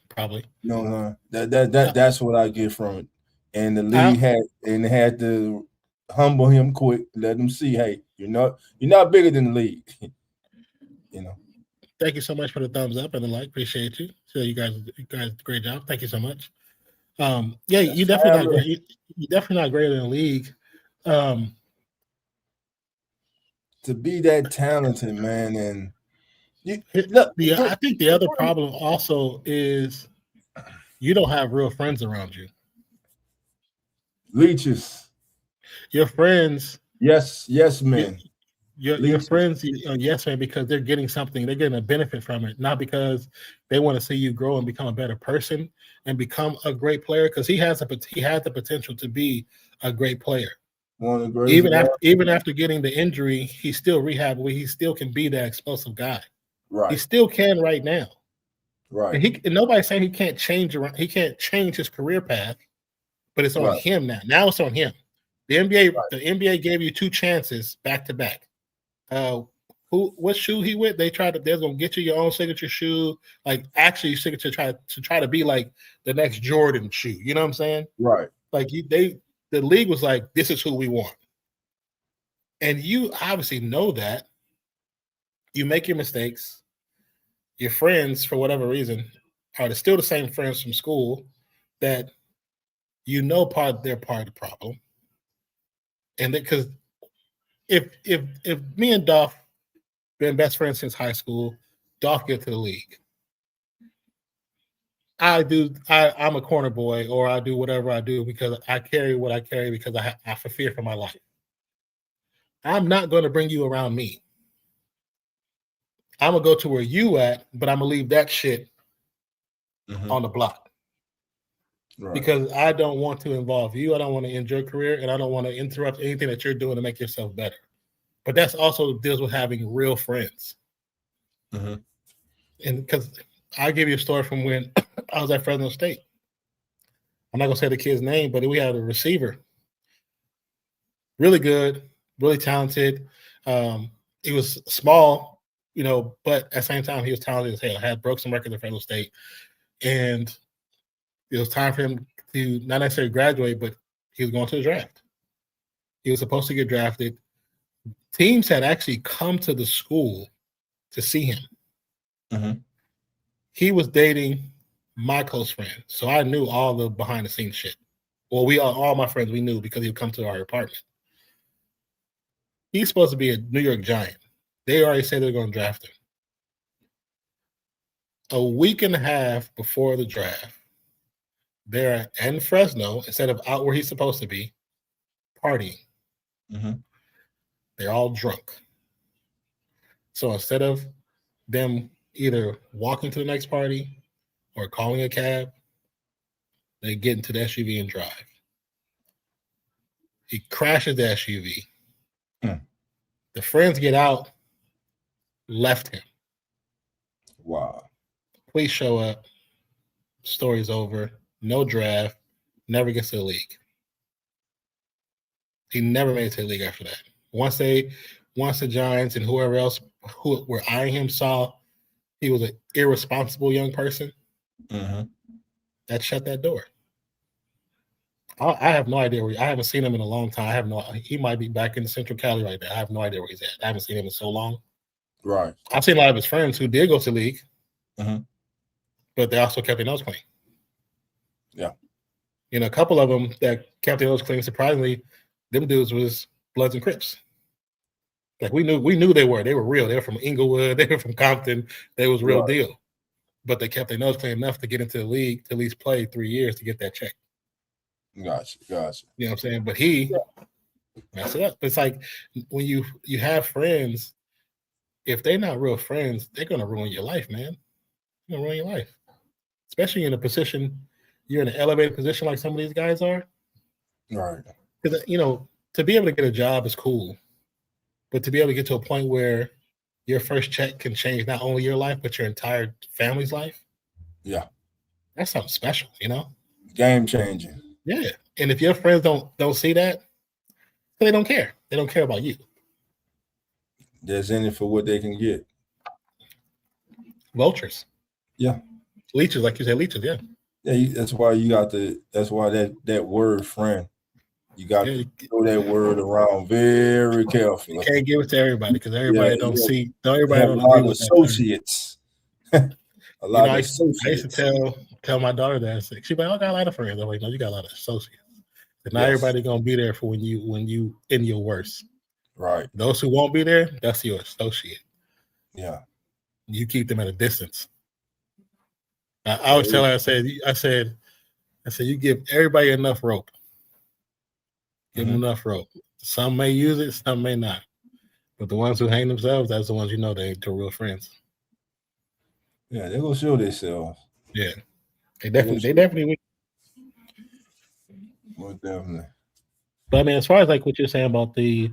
That's what I get from it. And the league had to humble him quick, let him see, hey, you're not bigger than the league. Thank you so much for the thumbs up and the like. Appreciate you. So you guys great job. Thank you so much. You definitely not great. You're definitely not greater than the league. To be that talented, man, and I think the other problem also is you don't have real friends around you. Leeches. Your friends. Yes, man. Your friends, yes, man, because they're getting something. They're getting a benefit from it, not because they want to see you grow and become a better person and become a great player. Because he has the potential to be a great player. One of the greatest. Even after getting the injury, he's still rehabbing. He still can be that explosive guy. Right. He still can right now. Right. And nobody's saying he can't change around. He can't change his career path, but it's on him now. Now it's on him. The NBA gave you 2 chances back to back. What shoe he with? They're gonna get you your own signature shoe, like actually your signature to try to be like the next Jordan shoe. You know what I'm saying? Right. Like the league was like, this is who we want. And you obviously know that. You make your mistakes. Your friends, for whatever reason, are still the same friends from school that they're part of the problem. And because if me and Dolph been best friends since high school, Dolph get to the league. I'm a corner boy, or I do whatever I do because I carry what I carry because I have fear for my life. I'm not going to bring you around me. I'm going to go to where you at, but I'm going to leave that shit on the block. Right. Because I don't want to involve you. I don't want to end your career, and I don't want to interrupt anything that you're doing to make yourself better. But that's also deals with having real friends. And because I'll give you a story from when I was at Fresno State. I'm not going to say the kid's name, but we had a receiver. Really good, really talented. He was small, but at the same time, he was talented as hell. I had broke some records at Fresno State. And it was time for him to not necessarily graduate, but he was going to the draft. He was supposed to get drafted. Teams had actually come to the school to see him. He was dating my close friend, so I knew all the behind the scenes shit. Well, all my friends, we knew because he would come to our apartment. He's supposed to be a New York Giant. They already said they're going to draft him. A week and a half before the draft, they're in Fresno instead of out where he's supposed to be, partying. They're all drunk. So instead of them either walking to the next party or calling a cab, they get into the SUV and drive. He crashes the SUV. The friends get out, left him. Wow. Police show up. Story's over. No draft. Never gets to the league. He never made it to the league after that. Once the Giants and whoever else who were eyeing him saw he was an irresponsible young person, that shut that door. I have no idea where I haven't seen him in a long time. He might be back in Central Cali right now. I have no idea where he's at. I haven't seen him in so long. Right. I've seen a lot of his friends who did go to the league, but they also kept their nose clean. Yeah. A couple of them that kept their nose clean, surprisingly, them dudes was Bloods and Crips. Like we knew they were real. They were from Inglewood. They were from Compton. They was real deal. But they kept their nose clean enough to get into the league to at least play 3 years to get that check. Gotcha. You know what I'm saying? But he messed it up. It's like when you have friends, if they're not real friends, they're gonna ruin your life, man. They're gonna ruin your life. Especially in a position, you're in an elevated position like some of these guys are. Right. Because to be able to get a job is cool. But to be able to get to a point where your first check can change not only your life, but your entire family's life. Yeah. That's something special, Game changing. Yeah. And if your friends don't see that, they don't care. They don't care about you. There's in it for what they can get. Vultures. Yeah. Leeches, like you said, leeches, yeah. Yeah, that's why that word friend. You got to throw that word around very carefully. You can't give it to everybody because everybody don't agree with associates. A lot of associates. I used to tell my daughter that. She's like, I got a lot of friends. I'm like, no, you got a lot of associates. And not everybody gonna be there for when you in your worst. Right. Those who won't be there, that's your associate. Yeah. You keep them at a distance. I always tell her, I said, you give everybody enough rope. Give them enough rope. Some may use it, some may not. But the ones who hang themselves, that's the ones they ain't real friends. Yeah, they're gonna show themselves. Yeah. They definitely will. Most definitely. But I mean, as far as like what you're saying about the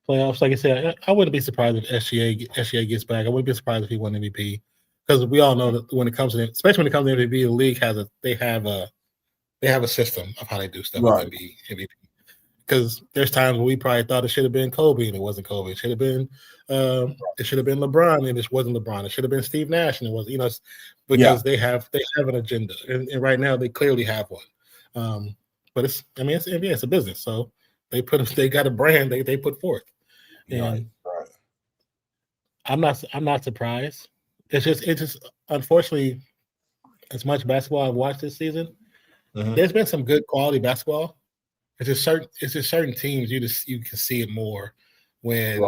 playoffs, like I said, I wouldn't be surprised if SGA gets back. I wouldn't be surprised if he won MVP because we all know that when it comes to, especially when it comes to MVP, the league they have a system of how they do stuff with Right. MVP. Because there's times when we probably thought it should have been Kobe and it wasn't Kobe. It should have been LeBron and it wasn't LeBron. It should have been Steve Nash and it wasn't. Because they have an agenda, and right now they clearly have one. But it's NBA, it's a business, so they got a brand they put forth, and right. I'm not surprised. It's just unfortunately, as much basketball I've watched this season, there's been some good quality basketball. It's just certain teams you can see it more when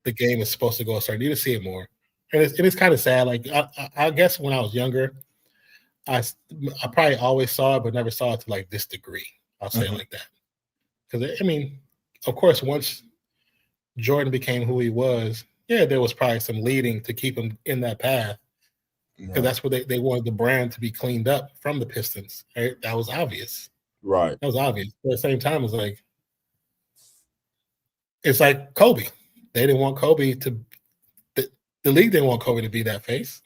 the game is supposed to go a certain. You just see it more, and it's kind of sad. Like I guess when I was younger, I probably always saw it, but never saw it to like this degree. I'll say it like that. Because I mean, of course, once Jordan became who he was, there was probably some leading to keep him in that path. Because that's what they wanted the brand to be cleaned up from the Pistons. Right? That was obvious. Right. That was obvious. But at the same time, it's like Kobe. They didn't want Kobe to. The league didn't want Kobe to be that face.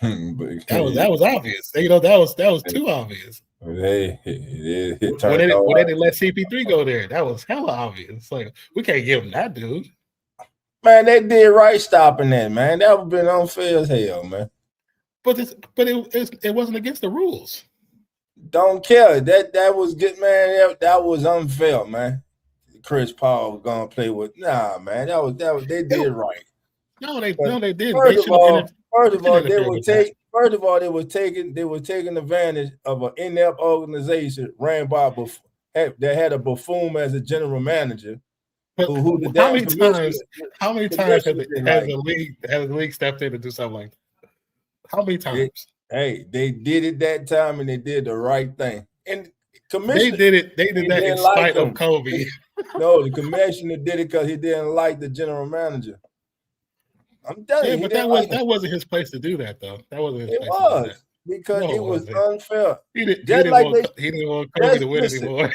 That was obvious. That was too obvious. When they didn't let CP3 go there, that was hella obvious. It's like we can't give him that, dude. Man, they did right stopping that, man. That would have been unfair as hell, man. But it wasn't against the rules. Don't care. That was good, man. That was unfair, man. Chris Paul was gonna play with man. That was they did right. No, they didn't. First of all, they were taking advantage of an inept organization ran by that had a buffoon as a general manager. But how many times has the league stepped in to do something like that? How many times? They did it that time and they did the right thing. And they did that in spite of Kobe. No, the commissioner did it because he didn't like the general manager. I'm telling you, but that wasn't his place to do that, though. That wasn't his place. It was because it was unfair. He didn't want Kobe to win anymore.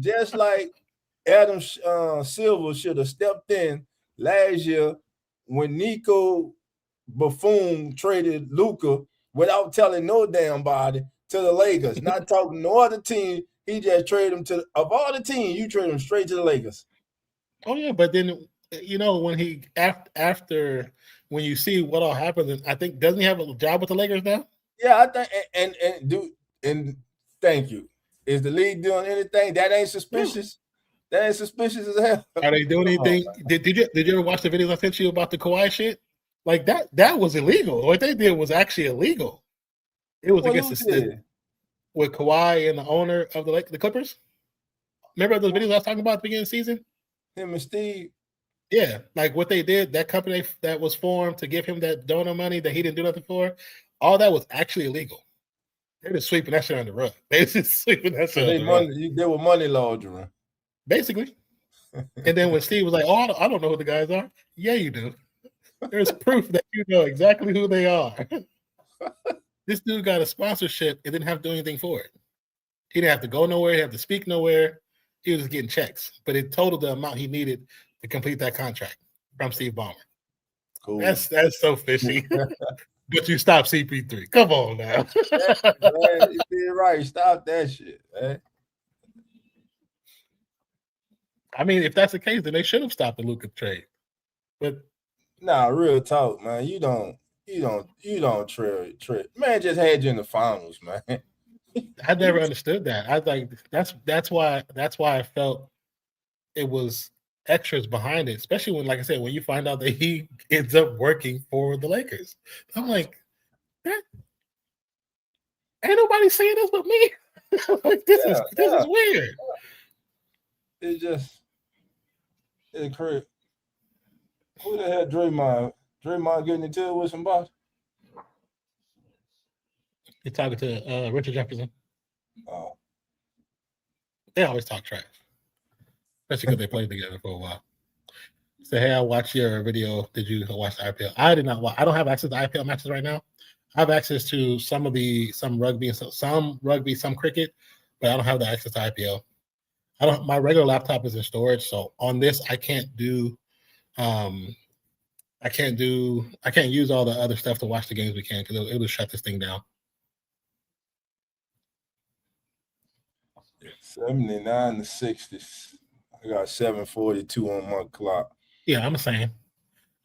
just like Adam Silver should have stepped in last year when Nico Buffoon traded Luka without telling no damn body to the Lakers, not talking to no other team. He just traded him of all the teams, you trade him straight to the Lakers. Oh yeah, but then when he after when you see what all happens, I think doesn't he have a job with the Lakers now? Yeah, I think and thank you. Is the league doing anything that ain't suspicious? That ain't suspicious as hell. Are they doing anything? Did you ever watch the videos I sent you about the Kawhi shit? Like that was illegal. What they did was actually illegal. It was against with Kawhi and the owner of the Clippers. Remember those videos I was talking about at the beginning of the season? Him and Steve. Yeah, like what they did, that company that was formed to give him that donor money that he didn't do nothing for, all that was actually illegal. They're just sweeping that shit under the rug. They just sweeping that shit under the rug. They were money laundering. Basically. And then when Steve was like, oh, I don't know who the guys are. Yeah, you do. There's proof that you know exactly who they are. This dude got a sponsorship and didn't have to do anything for it. He didn't have to go nowhere. He didn't have to speak nowhere. He was just getting checks. But it totaled the amount he needed to complete that contract from Steve Ballmer. Cool. That's so fishy. But you stop CP3. Come on now. Man, you did right. Stop that shit, man. I mean, if that's the case, then they should have stopped the Luka trade. But real talk, man. You don't trade. Man just had you in the finals, man. I never understood that. I like that's why I felt it was extras behind it, especially when, like I said, when you find out that he ends up working for the Lakers. I'm like, ain't nobody saying this but me. Like this is weird. It's crazy. Who the hell Draymond? Draymond getting into it with somebody? You're talking to Richard Jefferson. Oh. They always talk trash. Especially because they played together for a while. Say, hey, I watched your video. Did you watch the IPL? I did not watch. I don't have access to IPL matches right now. I have access to some rugby, some cricket, but I don't have the access to IPL. I don't. My regular laptop is in storage, so on this I can't do. I can't use all the other stuff to watch the games we can because it'll shut this thing down. 79 to 60. I got 7:42 on my clock. Yeah, I'm the same.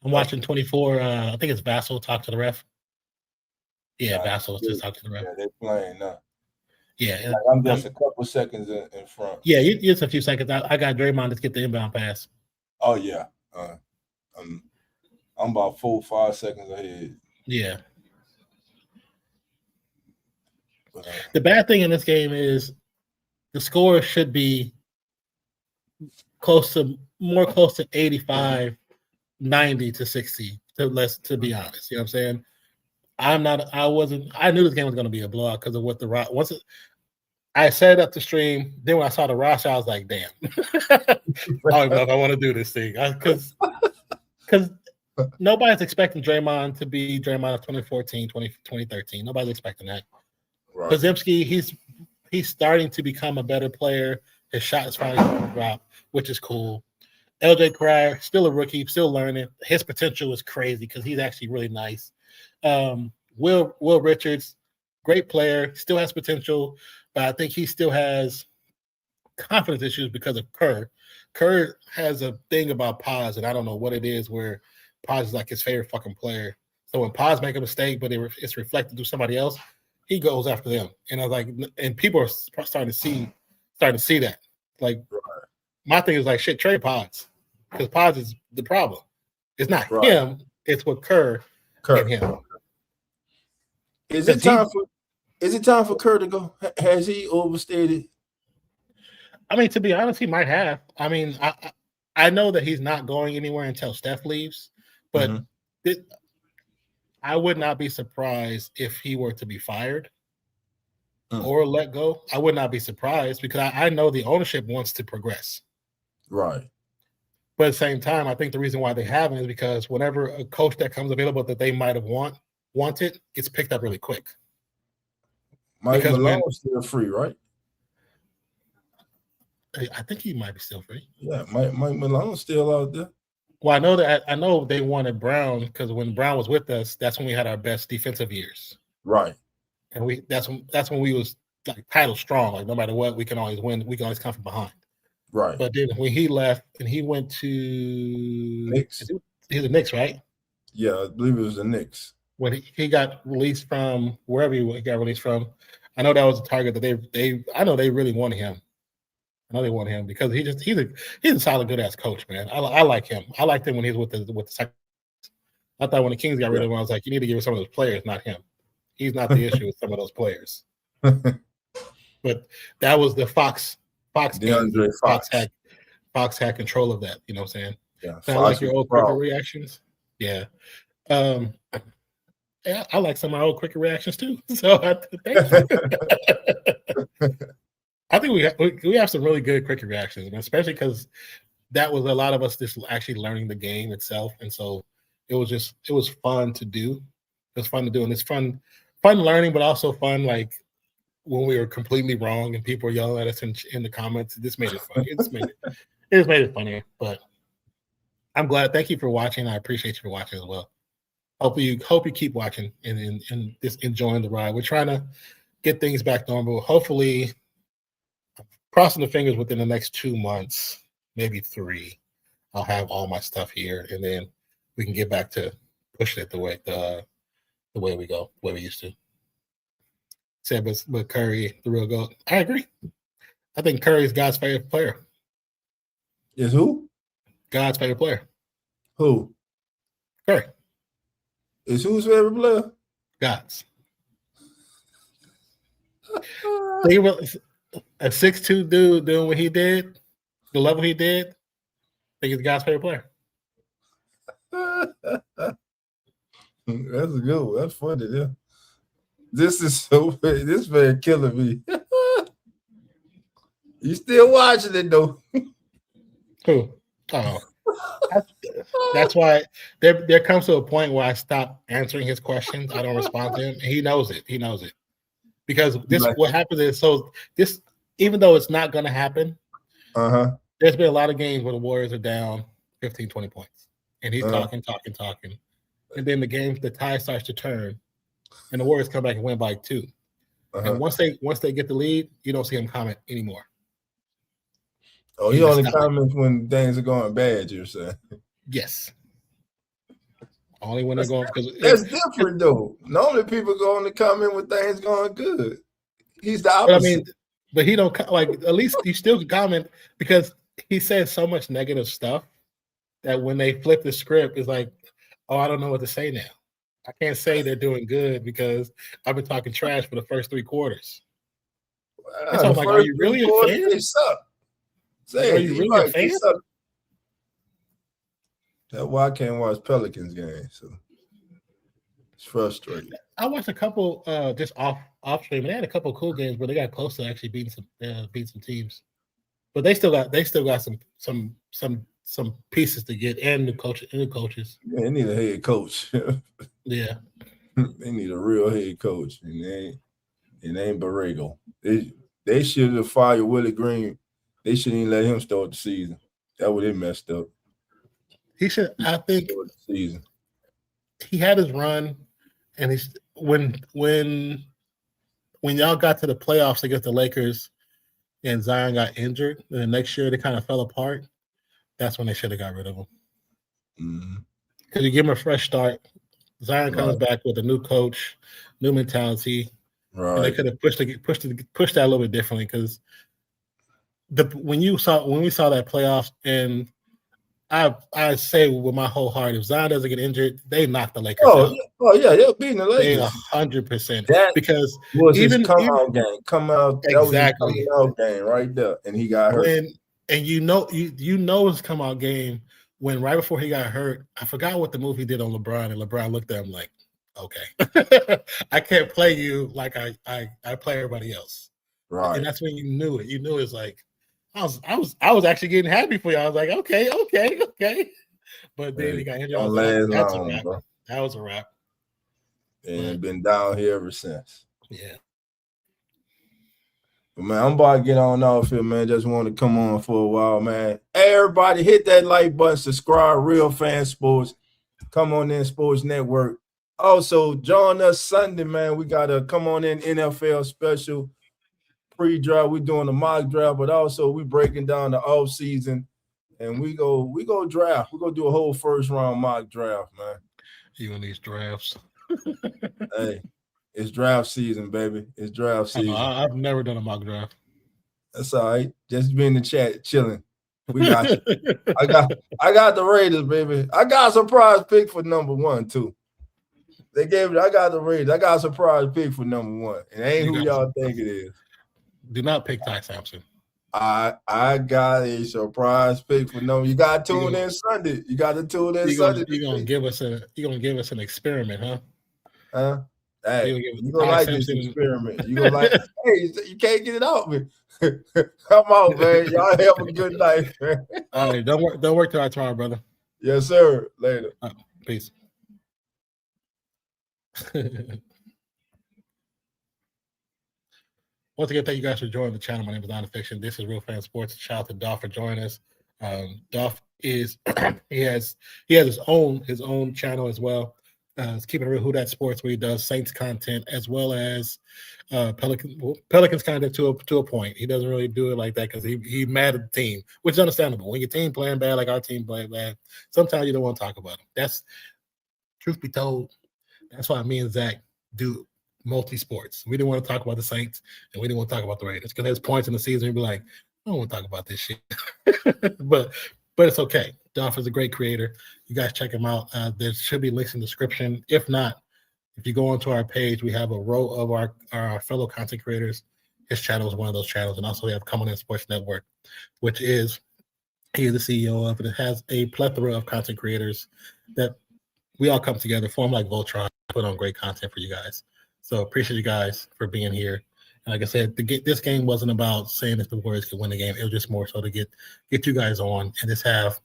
I'm watching 24. I think it's Vassal talk to the ref. Yeah, Vassal just talk to the ref. Yeah, they're playing now. Yeah, like I'm just a couple seconds in front. Yeah, it's a few seconds. I got Draymond to get the inbound pass. Oh yeah, I'm about 4 or 5 seconds ahead. Yeah. The bad thing in this game is the score should be more close to 85, 90 to 60 to be honest. You know what I'm saying? I knew this game was going to be a blowout because of what I set up the stream. Then when I saw the roster, I was like, damn. I don't even know if I want to do this thing. Because nobody's expecting Draymond to be Draymond of 2014, 2013. Nobody's expecting that. Right. Podziemski, he's starting to become a better player. His shot is finally going to drop, which is cool. LJ Cryer, still a rookie, still learning. His potential is crazy because he's actually really nice. Will Richards, great player, still has potential, but I think he still has confidence issues because of Kerr. Kerr has a thing about Paz, and I don't know what it is where Paz is like his favorite fucking player. So when Paz make a mistake, but it's reflected to somebody else, he goes after them. And I was like, and people are starting to see that. Like, my thing is like, shit, trade Paz, because Paz is the problem. It's not him; it's what Kerr and him. Is it time for Kerr to go? Has he overstated? I mean, to be honest, he might have. I mean, I know that he's not going anywhere until Steph leaves, but I would not be surprised if he were to be fired or let go. I would not be surprised because I know the ownership wants to progress. Right. But at the same time, I think the reason why they haven't is because whenever a coach that comes available that they might have wanted gets picked up really quick. Mike Malone's still free, right? I think he might be still free. Yeah, Mike Malone's still out there. Well, I know they wanted Brown because when Brown was with us, that's when we had our best defensive years. Right. And that's when we was like title strong. Like no matter what, we can always win. We can always come from behind. Right. But then when he left and he went to Knicks. He's the Knicks, right? Yeah, I believe it was the Knicks. When he got released from wherever he got released from, I know that was a target that I know they really wanted him. I know they want him because he's a solid, good ass coach, man. I like him. I liked him when he was with the second. I thought when the Kings got rid of him, I was like, you need to give some of those players, not him. He's not the issue with some of those players. But that was the Fox DeAndre Fox. Fox had control of that. You know what I'm saying? Yeah. I like your old cricket reactions. Yeah. Yeah, I like some of my old cricket reactions too. So thank you. I think we have some really good cricket reactions, especially because that was a lot of us just actually learning the game itself, and so it was fun to do. It was fun to do, and it's fun learning, but also fun like when we were completely wrong and people were yelling at us in the comments. This made it funny. It just made it funnier. But I'm glad. Thank you for watching. I appreciate you for watching as well. Hope you keep watching and just enjoying the ride. We're trying to get things back normal. Hopefully, crossing the fingers within the next 2 months, maybe 3, I'll have all my stuff here, and then we can get back to pushing it the way we go, the way we used to. Said, but Curry, the real GOAT. I agree. I think Curry is God's favorite player. Is who? God's favorite player. Who? Curry. Is whose favorite player? God's. A 6'2" dude doing what he did, the level he did, I think he's God's favorite player. That's a good one. That's funny, yeah. This man killing me. You still watching it though? Who? Oh. That's why there comes to a point where I stop answering his questions. I don't respond to him. He knows it. Because what happens is, so this, even though it's not going to happen, There's been a lot of games where the Warriors are down 15, 20 points. And he's talking. And then the tide starts to turn, and the Warriors come back and win by 2. And once they get the lead, you don't see him comment anymore. Oh, he only comments when things are going bad, you're saying? Yes. Only when they're going, because that's different though. Normally people go on to comment when things going good. He's the opposite. But he don't at least he still comment, because he says so much negative stuff that when they flip the script, it's like, oh, I don't know what to say now. I can't say they're doing good because I've been talking trash for the first 3 quarters. Wow, so I'm like, are you really a fan? They suck. Are you really a fan? That's why I can't watch Pelicans games. So it's frustrating. I watched a couple just off stream, and they had a couple cool games where they got close to actually beat some teams. But they still got some pieces to get, and new coaches. Yeah, they need a head coach. Yeah. They need a real head coach, and it ain't Borrego. They should have fired Willie Green. They shouldn't even let him start the season. That would have messed up. He should. I think season. He had his run, and he's when y'all got to the playoffs against the Lakers, and Zion got injured, and the next year they kind of fell apart. That's when they should have got rid of him. Because you give him a fresh start. Zion comes back with a new coach, new mentality. Right. And they could have pushed that a little bit differently, because when we saw that playoffs, and I say with my whole heart, if Zion doesn't get injured, they knock the Lakers out. Oh yeah, they're beating the Lakers. 100%. That because was his come out game. Exactly. That was his coming out game right there, and he got hurt. And you know his come out game when right before he got hurt, I forgot what the move he did on LeBron, and LeBron looked at him like, okay, I can't play you like I play everybody else. Right. And that's when you knew it. You knew it's like, I was actually getting happy for you. I was like, okay. But then he got injured. I was like, that's a wrap. Bro. That was a wrap. And been down here ever since. Yeah. But man, I'm about to get on off here, man. Just want to come on for a while, man. Hey, everybody, hit that like button, subscribe, Real Fan Sports. Come on in, Sports Network. Also, join us Sunday, man. We got a Come On In NFL special pre-draft. We're doing a mock draft, but also we breaking down the off season, and we go draft. We're gonna do a whole first round mock draft, man. You in these drafts? Hey, it's draft season, baby. It's draft season. I've never done a mock draft. That's all right. Just be in the chat chilling. We got you. I got the Raiders, baby. I got a surprise pick for number 1 too. They gave it. I got the Raiders. I got a surprise pick for number 1. It ain't who y'all think it is. Do not pick Ty Sampson. I got a surprise pick for number. You got to tune in Sunday. You got to tune in Sunday. You're gonna give us an experiment, huh? Huh? Hey, you gonna like this experiment. You gonna like. Hey, you can't get it out, man. Come on, man. Y'all have a good night, man. All right, don't work till tomorrow, brother. Yes, sir. Later. Peace. Once again, thank you guys for joining the channel. My name is Nonpfixion. This is Real Fan Sports. Shout out to Dolph for joining us. Dolph is he has his own channel as well. It's Keeping It Real Who That Sports, where he does Saints content as well as Pelicans content to a point. He doesn't really do it like that because he mad at the team, which is understandable. When your team playing bad, like our team playing bad, sometimes you don't want to talk about them. That's, truth be told, that's why me and Zach do multi-sports. We didn't want to talk about the Saints, and we didn't want to talk about the Raiders because there's points in the season we'd be like, I don't want to talk about this shit. but it's okay. Dolph is a great creator. You guys check him out. There should be links in the description. If not, if you go onto our page, we have a row of our fellow content creators. His channel is one of those channels. And also we have Come On In Sports Network, which he is the CEO of, and it has a plethora of content creators that we all come together, form like Voltron, put on great content for you guys. So appreciate you guys for being here. And like I said, this game wasn't about saying if the Warriors could win the game. It was just more so to get you guys on and just have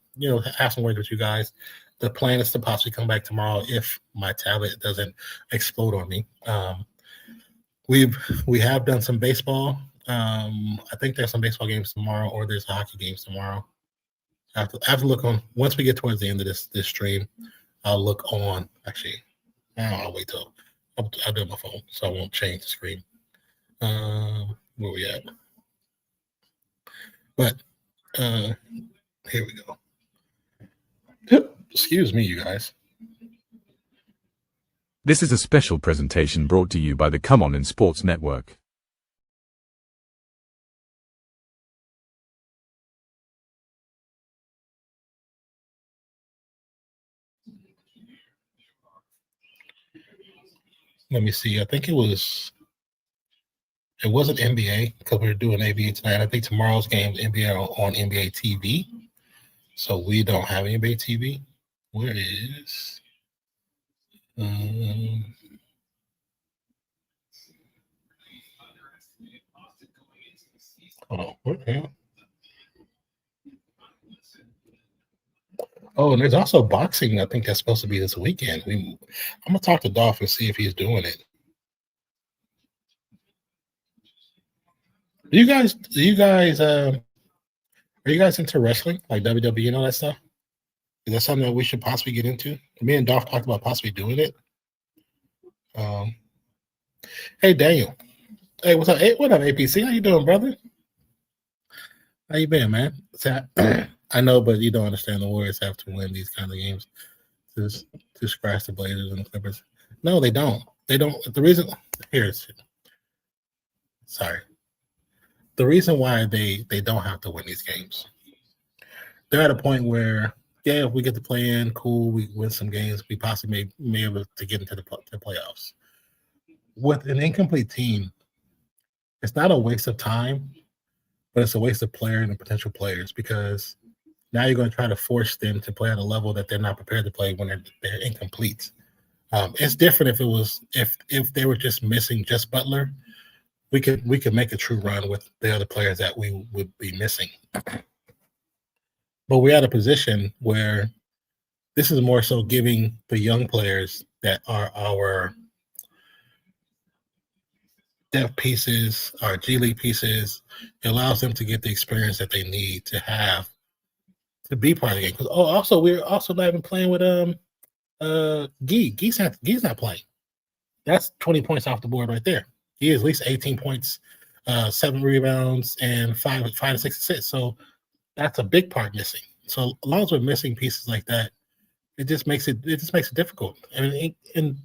some words with you guys. The plan is to possibly come back tomorrow if my tablet doesn't explode on me. We have done some baseball. I think there's some baseball games tomorrow, or there's hockey games tomorrow. I have to look on once we get towards the end of this stream. I'll look on. Actually, I'll wait till I'll do it on my phone, so I won't change the screen. Where we at? But here we go. Excuse me, you guys. This is a special presentation brought to you by the Come On in Sports Network. Let me see. I think it wasn't NBA because we're doing NBA tonight. I think tomorrow's game is NBA on NBA TV. So we don't have NBA TV. Where is what the hell? Oh, and there's also boxing. I think that's supposed to be this weekend. I'm gonna talk to Dolph and see if he's doing it. Are you guys are you guys into wrestling, like WWE and all that stuff? Is that something that we should possibly get into? Me and Dolph talked about possibly doing it. Hey Daniel. Hey, what's up? Hey, what up, APC? How you doing, brother? How you been, man? I know, but you don't understand the Warriors have to win these kind of games to scratch the Blazers and the Clippers. No, they don't. They don't. The reason the reason why they don't have to win these games. They're at a point where, yeah, if we get to play in, cool, we win some games, we possibly may be able to get into the playoffs. With an incomplete team, it's not a waste of time, but it's a waste of players and potential players, because now you're going to try to force them to play at a level that they're not prepared to play when they're incomplete. It's different if it was if they were just missing just Butler. We could make a true run with the other players that we would be missing. But we're at a position where this is more so giving the young players that are our depth pieces, our G League pieces. It allows them to get the experience that they need to have to be part of the game. Because also we're also not even playing with Gee's not playing. That's 20 points off the board right there. He has at least 18 points, 7 rebounds, and 5 to 6 assists. So that's a big part missing. So as long as we're missing pieces like that, it just makes it difficult. And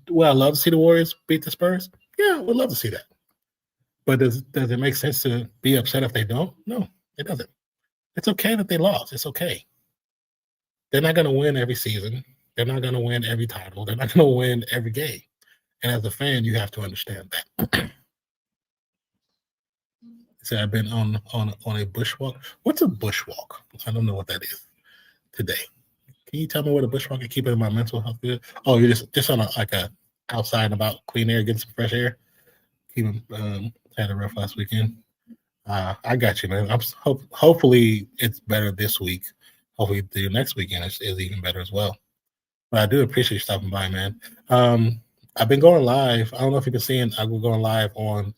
would I love to see the Warriors beat the Spurs? Yeah, I would love to see that. But does it make sense to be upset if they don't? No, it doesn't. It's okay that they lost. It's okay. They're not going to win every season. They're not going to win every title. They're not going to win every game. And as a fan, you have to understand that. So I've been on a bushwalk. What's a bushwalk? I don't know what that is today. Can you tell me what a bushwalk is? Keeping my mental health good? Oh, you're just on a outside about clean air, getting some fresh air. Had a rough last weekend. I got you, man. Hopefully it's better this week. Hopefully the next weekend is even better as well. But I do appreciate you stopping by, man. I've been going live. I don't know if you've been seeing. I've been going live on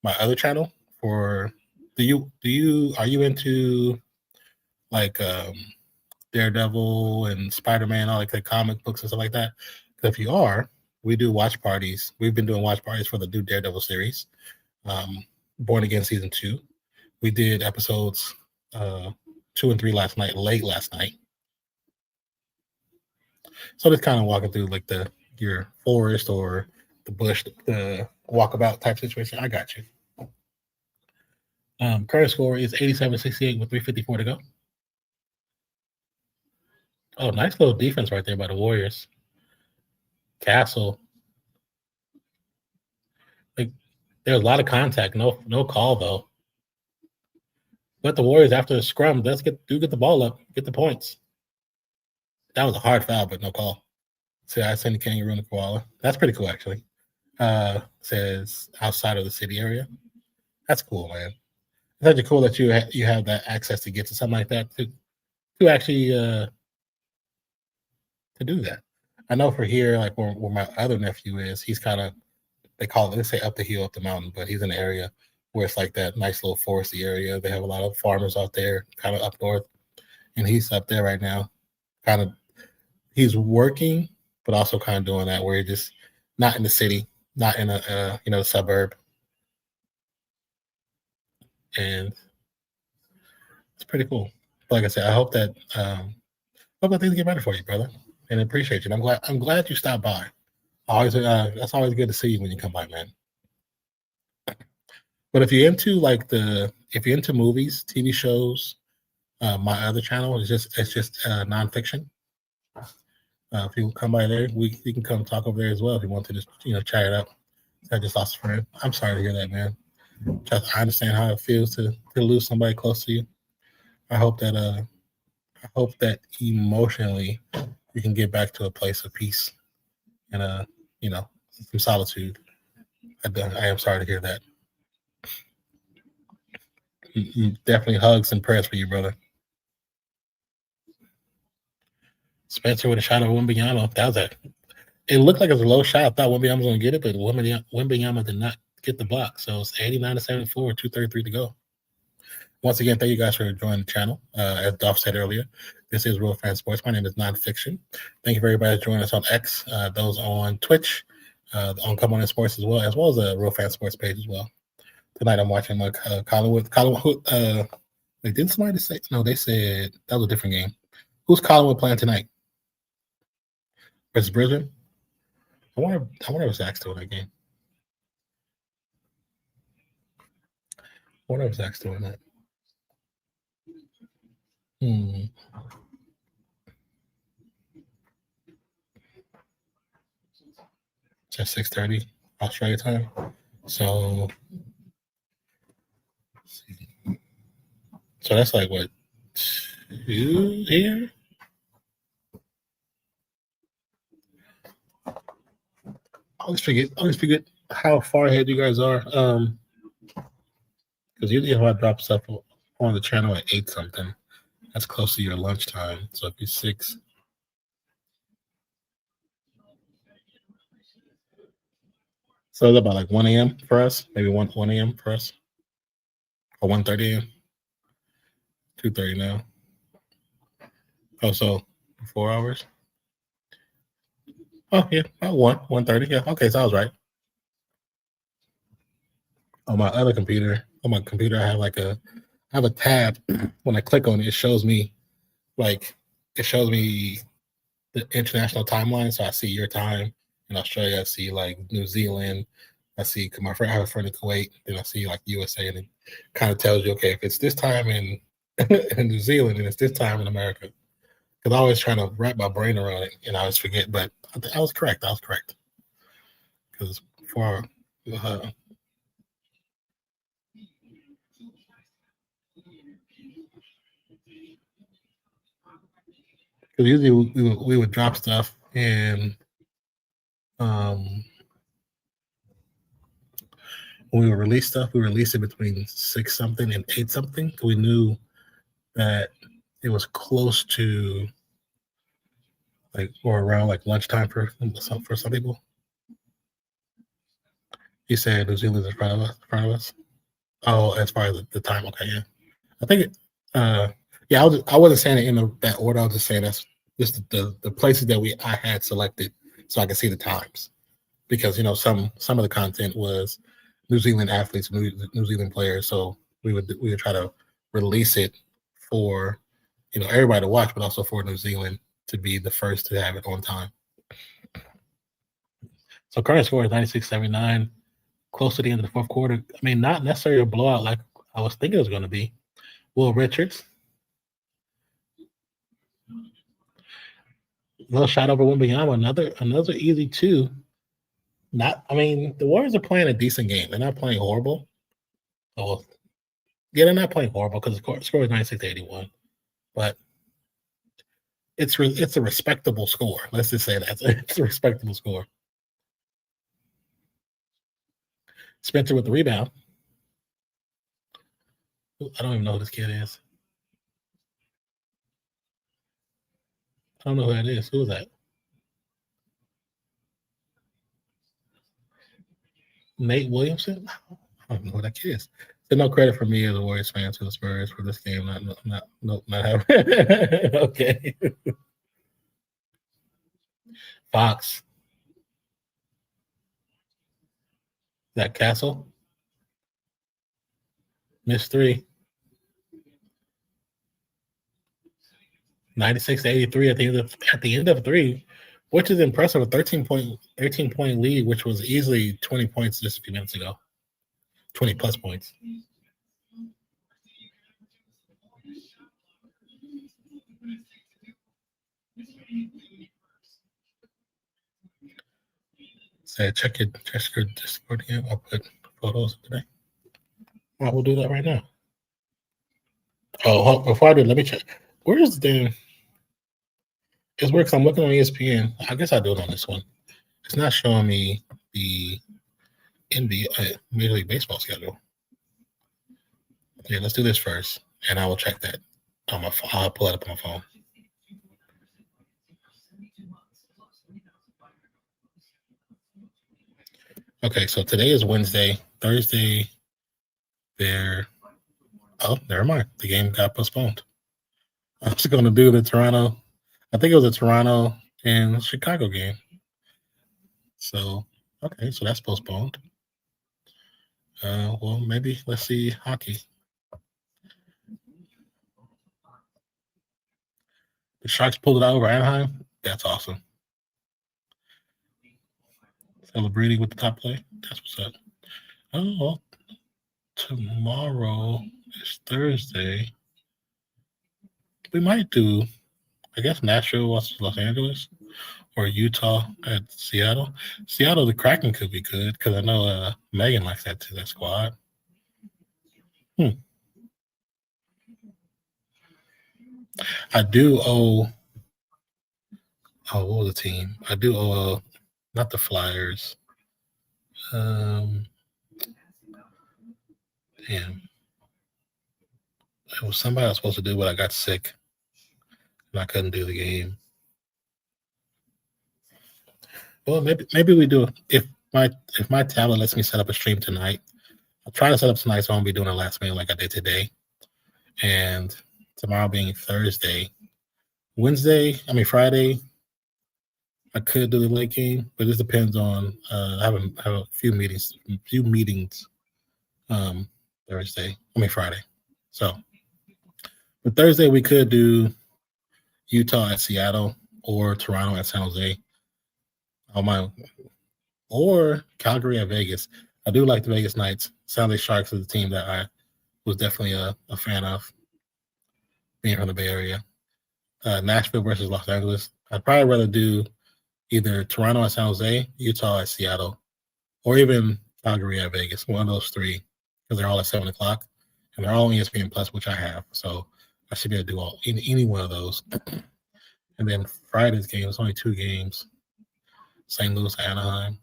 my other channel. Are you into like Daredevil and Spider-Man, all like the comic books and stuff like that? Because if you are, we do watch parties. We've been doing watch parties for the new Daredevil series, Born Again season 2. We did episodes 2 and 3 late last night. So just kind of walking through like your forest or the bush, the walkabout type situation. I got you. Current score is 87-68 with 3:54 to go. Oh, nice little defense right there by the Warriors. Castle. Like, there's a lot of contact. No call though. But the Warriors, after the scrum, get the ball up, get the points. That was a hard foul, but no call. See, I sent the kangaroo and the koala. That's pretty cool, actually. Says outside of the city area. That's cool, man. It's actually cool that you have that access to get to something like that to actually to do that. I know for here, like where my other nephew is, he's kind of, they say up the hill, up the mountain, but he's in an area where it's like that nice little foresty area. They have a lot of farmers out there, kind of up north, and he's up there right now. Kind of, he's working, but also kind of doing that where he's just not in the city, not in a suburb, and it's pretty cool. Like I said, I hope that things get better for you, brother, and I appreciate you. And I'm glad you stopped by. Always, that's always good to see you when you come by, man. But if you're into movies, TV shows, my other channel is just nonfiction. If you come by there, you can come talk over there as well if you want to just chat it up. I just lost a friend. I'm sorry to hear that, man. I understand how it feels to lose somebody close to you. I hope that emotionally you can get back to a place of peace and some solitude. I am sorry to hear that. Definitely hugs and prayers for you, brother. Spencer with a shot of Wembanyama. That was it looked like it was a low shot. I thought Wembanyama was going to get it, but Wembanyama did not get the block. So it's 89-74, 2:33 to go. Once again, thank you guys for joining the channel. As Dolph said earlier, this is RealFansSports. My name is Nonfixion. Thank you for everybody joining us on X, those on Twitch, on Come On In Sports as well as the RealFansSports page as well. Tonight I'm watching Collinwood. Didn't somebody say? No, they said that was a different game. Who's Collinwood playing tonight? Versus Brisbane? I wonder if Zach's doing that game. I wonder if Zach's doing that. It's at 6:30 Australia time. So that's like what, 2 here? I always forget how far ahead you guys are. Because usually if I drop stuff on the channel at 8 something, that's close to your lunchtime. So if you're 6. So it's about like 1 a.m. for us, maybe 1 a.m. for us, or 1:30 a.m. 2:30 now. Oh, so 4 hours. Oh yeah, about 1:30. Yeah, okay, so I was right. On my other computer, I have a tab. When I click on it, it shows me the international timeline. So I see your time in Australia. I see like New Zealand. I see I have a friend in Kuwait. Then I see like USA, and it kind of tells you, okay, if it's this time in in New Zealand and it's this time in America. Because I always trying to wrap my brain around it, and I always forget. But I was correct. Because for because usually we would drop stuff, and when we would release stuff, we release it between 6 something and 8 something. We knew that it was close to or around like lunchtime for some people. You said New Zealand's in front of us. Oh, as far as the time, okay, yeah. I think I wasn't saying it in that order. I was just saying that's just the places that I had selected so I could see the times, because some of the content was New Zealand athletes, New Zealand players, so we would try to release it for everybody to watch, but also for New Zealand to be the first to have it on time. So current score is 96-79, close to the end of the fourth quarter. I mean, not necessarily a blowout like I was thinking it was going to be. Will Richards, little shot over Wembanyama, another easy 2. The Warriors are playing a decent game. They're not playing horrible. Oh, yeah, they're not playing horrible because the score is 96-81, but it's a respectable score. Let's just say that it's a respectable score. Spencer with the rebound. I don't even know who this kid is. I don't know who that is. Who is that? Nate Williamson? I don't know who that kid is. So no credit for me as a Warriors fan to the Spurs for this game. Not having. Okay. Fox. That Castle. Missed 3. 96-83 at the end of 3, which is impressive. A 13-point lead, which was easily 20 points just a few minutes ago. 20 plus points. So check your Discord again. I'll put photos today. I will do that right now. Oh, before I do, let me check. Where is the? It's weird because I'm looking on ESPN. I guess I do it on this one. It's not showing me the NBA Major League Baseball schedule. Yeah, let's do this first, and I will check that on my phone. I'll pull it up on my phone. Okay, so today is Wednesday. Thursday, oh, never mind. The game got postponed. I was going to do the Toronto. I think it was a Toronto and Chicago game. So, okay, so that's postponed. Well, maybe let's see hockey. The Sharks pulled it out over Anaheim. That's awesome. Celebrating with the top play. That's what's up. Oh, well, tomorrow is Thursday. We might do, I guess, Nashville versus Los Angeles or Utah at Seattle. Seattle, the Kraken could be good because I know Megan likes that squad. I do owe. Oh, what was the team? I do owe. Not the Flyers. Damn. It was somebody I was supposed to do, but I got sick and I couldn't do the game. Well, maybe we do. If my tablet lets me set up a stream tonight, I'll try to set up tonight so I won't be doing a last minute like I did today. And tomorrow being Thursday, Friday, I could do the late game, but this depends on I have a few meetings Friday. So but Thursday we could do Utah at Seattle or Toronto at San Jose. Or Calgary at Vegas. I do like the Vegas Knights. San Jose Sharks is a team that I was definitely a fan of, being from the Bay Area. Nashville versus Los Angeles. I'd probably rather do either Toronto at San Jose, Utah at Seattle, or even Calgary at Vegas. One of those three, because they're all at 7 o'clock, and they're all ESPN Plus, which I have. So I should be able to do any one of those. And then Friday's game, it's only 2 games. St. Louis, Anaheim.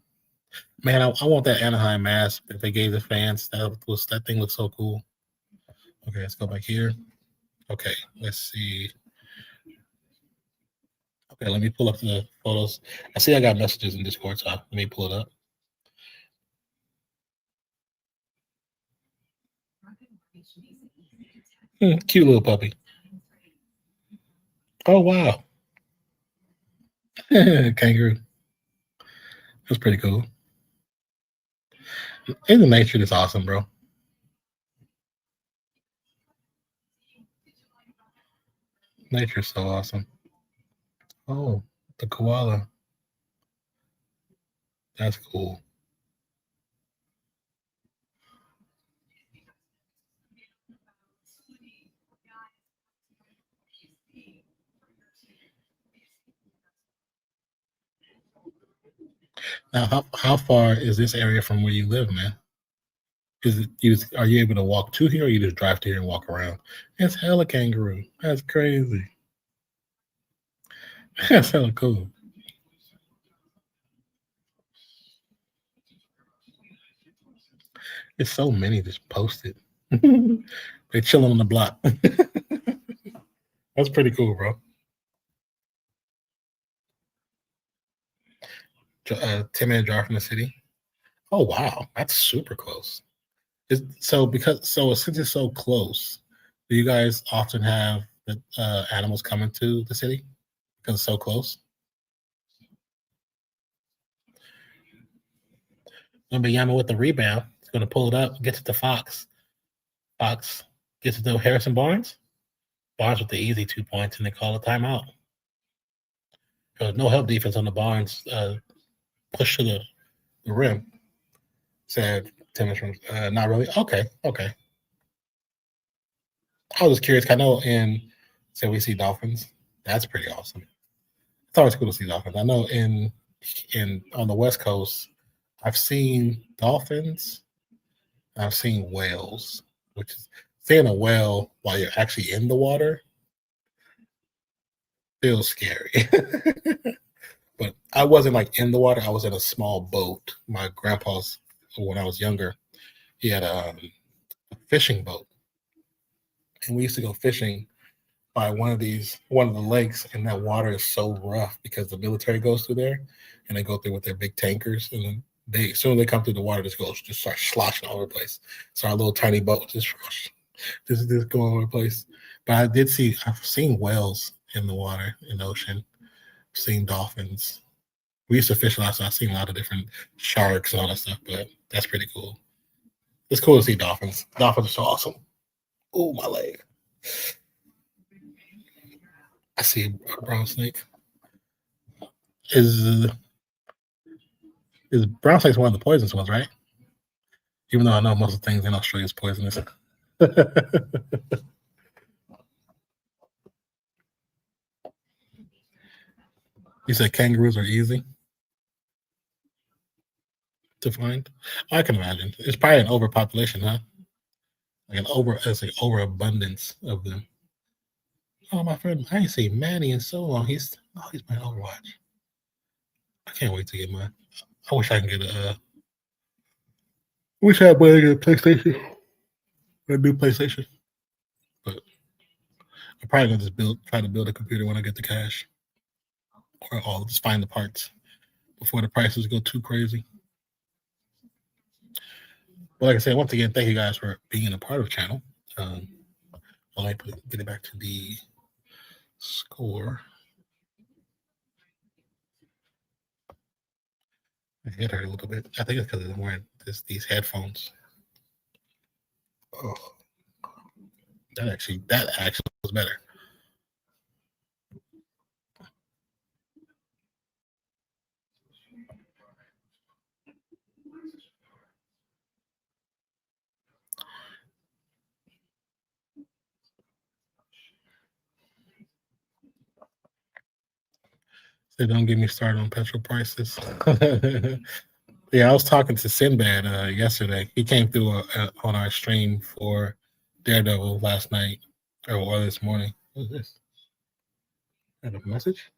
Man, I want that Anaheim mask that they gave the fans. That thing looks so cool. Okay, let's go back here. Okay, let's see. Okay, let me pull up the photos. I see I got messages in Discord, so let me pull it up. Cute little puppy. Oh, wow. Kangaroo. That's pretty cool. And the nature is awesome, bro. Nature's so awesome. Oh, the koala. That's cool. Now, how far is this area from where you live, man? Are you able to walk to here, or you just drive to here and walk around? It's hella kangaroo. That's crazy. That's hella cool. It's so many just posted. They're chilling on the block. That's pretty cool, bro. 10-minute drive from the city. Oh, wow. That's super close. Since it's so close, do you guys often have the animals coming to the city because it's so close? Yama with the rebound. He's going to pull it up, gets it to Fox. Fox gets it to Harrison Barnes. Barnes with the easy 2 points, and they call a timeout. There was no help defense on the Barnes push to the rim. Said Tim from not really. Okay. I was just curious. I know we see dolphins. That's pretty awesome. It's always cool to see dolphins. I know in on the West Coast, I've seen dolphins. I've seen whales, which is seeing a whale while you're actually in the water feels scary. But I wasn't like in the water. I was in a small boat. My grandpa's, when I was younger, he had a fishing boat. And we used to go fishing by one of the lakes, and that water is so rough because the military goes through there, and they go through with their big tankers, and then as soon as they come through, the water just starts sloshing all over the place. So our little tiny boat just go all over the place. But I've seen whales in the water, in the ocean. I've seen dolphins. We used to fish a lot, so I've seen a lot of different sharks and all that stuff, but that's pretty cool. It's cool to see dolphins. Dolphins are so awesome. Oh, my leg. I see a brown snake. Is brown snake's one of the poisonous ones, right? Even though I know most of the things in Australia is poisonous. You said kangaroos are easy to find? I can imagine. It's probably an overpopulation, huh? It's like overabundance of them. Oh, my friend, I ain't seen Manny in so long. He's playing Overwatch. I can't wait to get mine. I wish I can get wish I had money to get a PlayStation. A new PlayStation. But I'm probably gonna just try to build a computer when I get the cash. Or I'll just find the parts before the prices go too crazy. But like I said, once again, thank you guys for being a part of the channel. I'd like to get it back to the score. My head hurt a little bit. I think it's because I'm wearing these headphones. Oh, that actually was better. So don't get me started on petrol prices. Yeah, I was talking to Sinbad yesterday. He came through on our stream for Daredevil last night or this morning. What is this? Is that a message?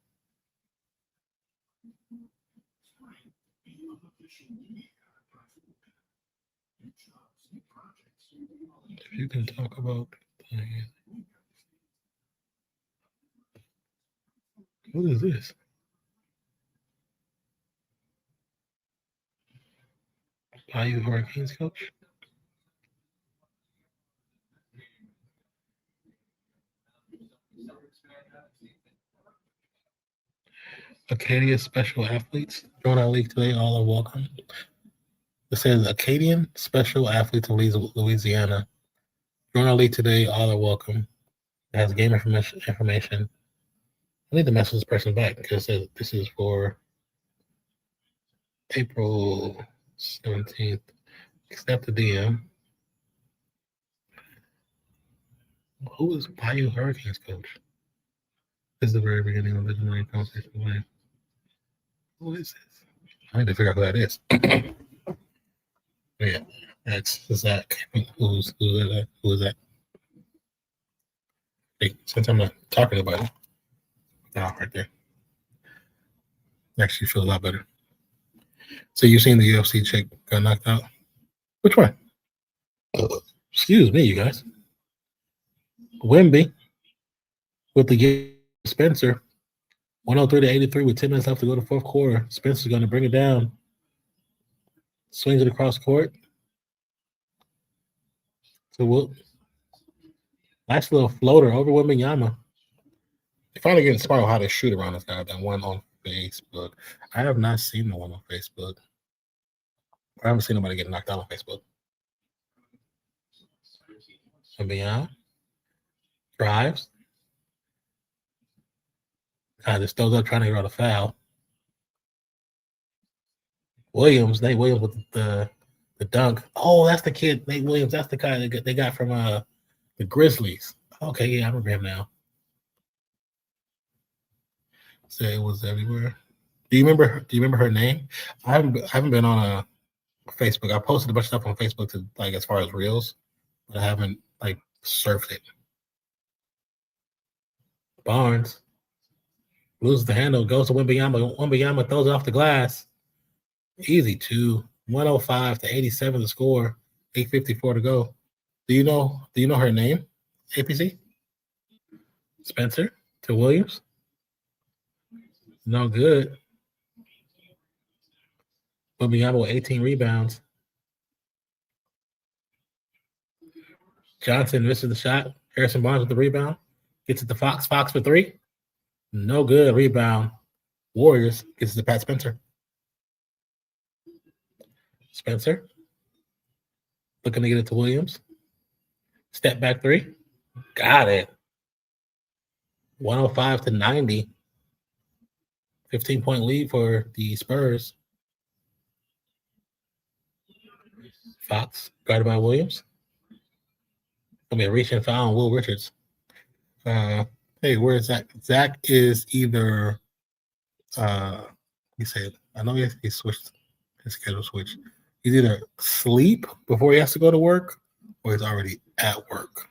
If you can talk about what is this? Are you Hurricanes coach? Acadia special athletes join our league today. All are welcome. It says Acadian special athletes of Louisiana join our league today. All are welcome. It has game information. I need to message this person back because this is for April 17th. Accept the DM. Who is Bayou Hurricanes coach? This is the very beginning of the legendary conversation. Who is this? I need to figure out who that is. Yeah, that's Zach. Who's that? Who is that? Hey, since I'm not talking about it, right there. Actually feels a lot better. So you've seen the UFC chick got knocked out? Which one? Excuse me, you guys. Wemby with the Spencer. 103 to 83 with 10 minutes left to go to fourth quarter. Spencer's going to bring it down. Swings it across court. So nice little floater over Wembanyama. They finally get inspired on how to shoot around this guy. That one on Facebook. I have not seen the one on Facebook. I haven't seen nobody get knocked out on Facebook. Wembanyama drives. Just throws up trying to get out a foul. Nate Williams with the dunk. Oh, that's the kid, Nate Williams. That's the guy they got from the Grizzlies. Okay, yeah, I remember him now. Say it was everywhere. Do you remember her name? I haven't been on Facebook. I posted a bunch of stuff on Facebook to like as far as reels, but I haven't like surfed it. Barnes loses the handle, goes to Wembanyama. Wembanyama throws it off the glass. Easy 105 to 87 to score. 8:54 to go. Do you know her name? APC? Spencer to Williams. No good. Wembanyama with 18 rebounds. Johnson misses the shot. Harrison Barnes with the rebound. Gets it to Fox. Fox for 3. No good. Rebound. Warriors gets it to Pat Spencer. Spencer looking to get it to Williams. Step back 3. Got it. 105 to 90. 15-point lead for the Spurs. Fox guarded by Williams. Gonna be a reach and foul on Will Richards. Hey, where is Zach? Zach is either he said, I know he switched his schedule switch. He's either asleep before he has to go to work or he's already at work.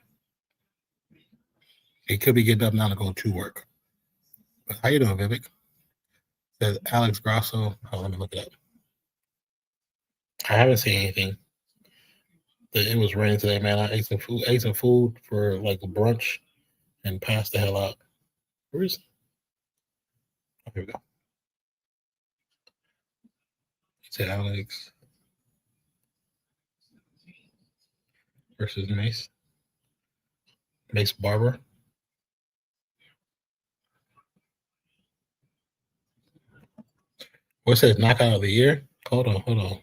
He could be getting up now to go to work. But how you doing, Vivek? Says Alex Grasso. Oh, let me look it up. I haven't seen anything. It was raining today, man. I ate some food for like a brunch and passed the hell out. Where is it? Oh, here we go. He said Alex versus Mace. Mace Barber. What says knockout of the year? Hold on.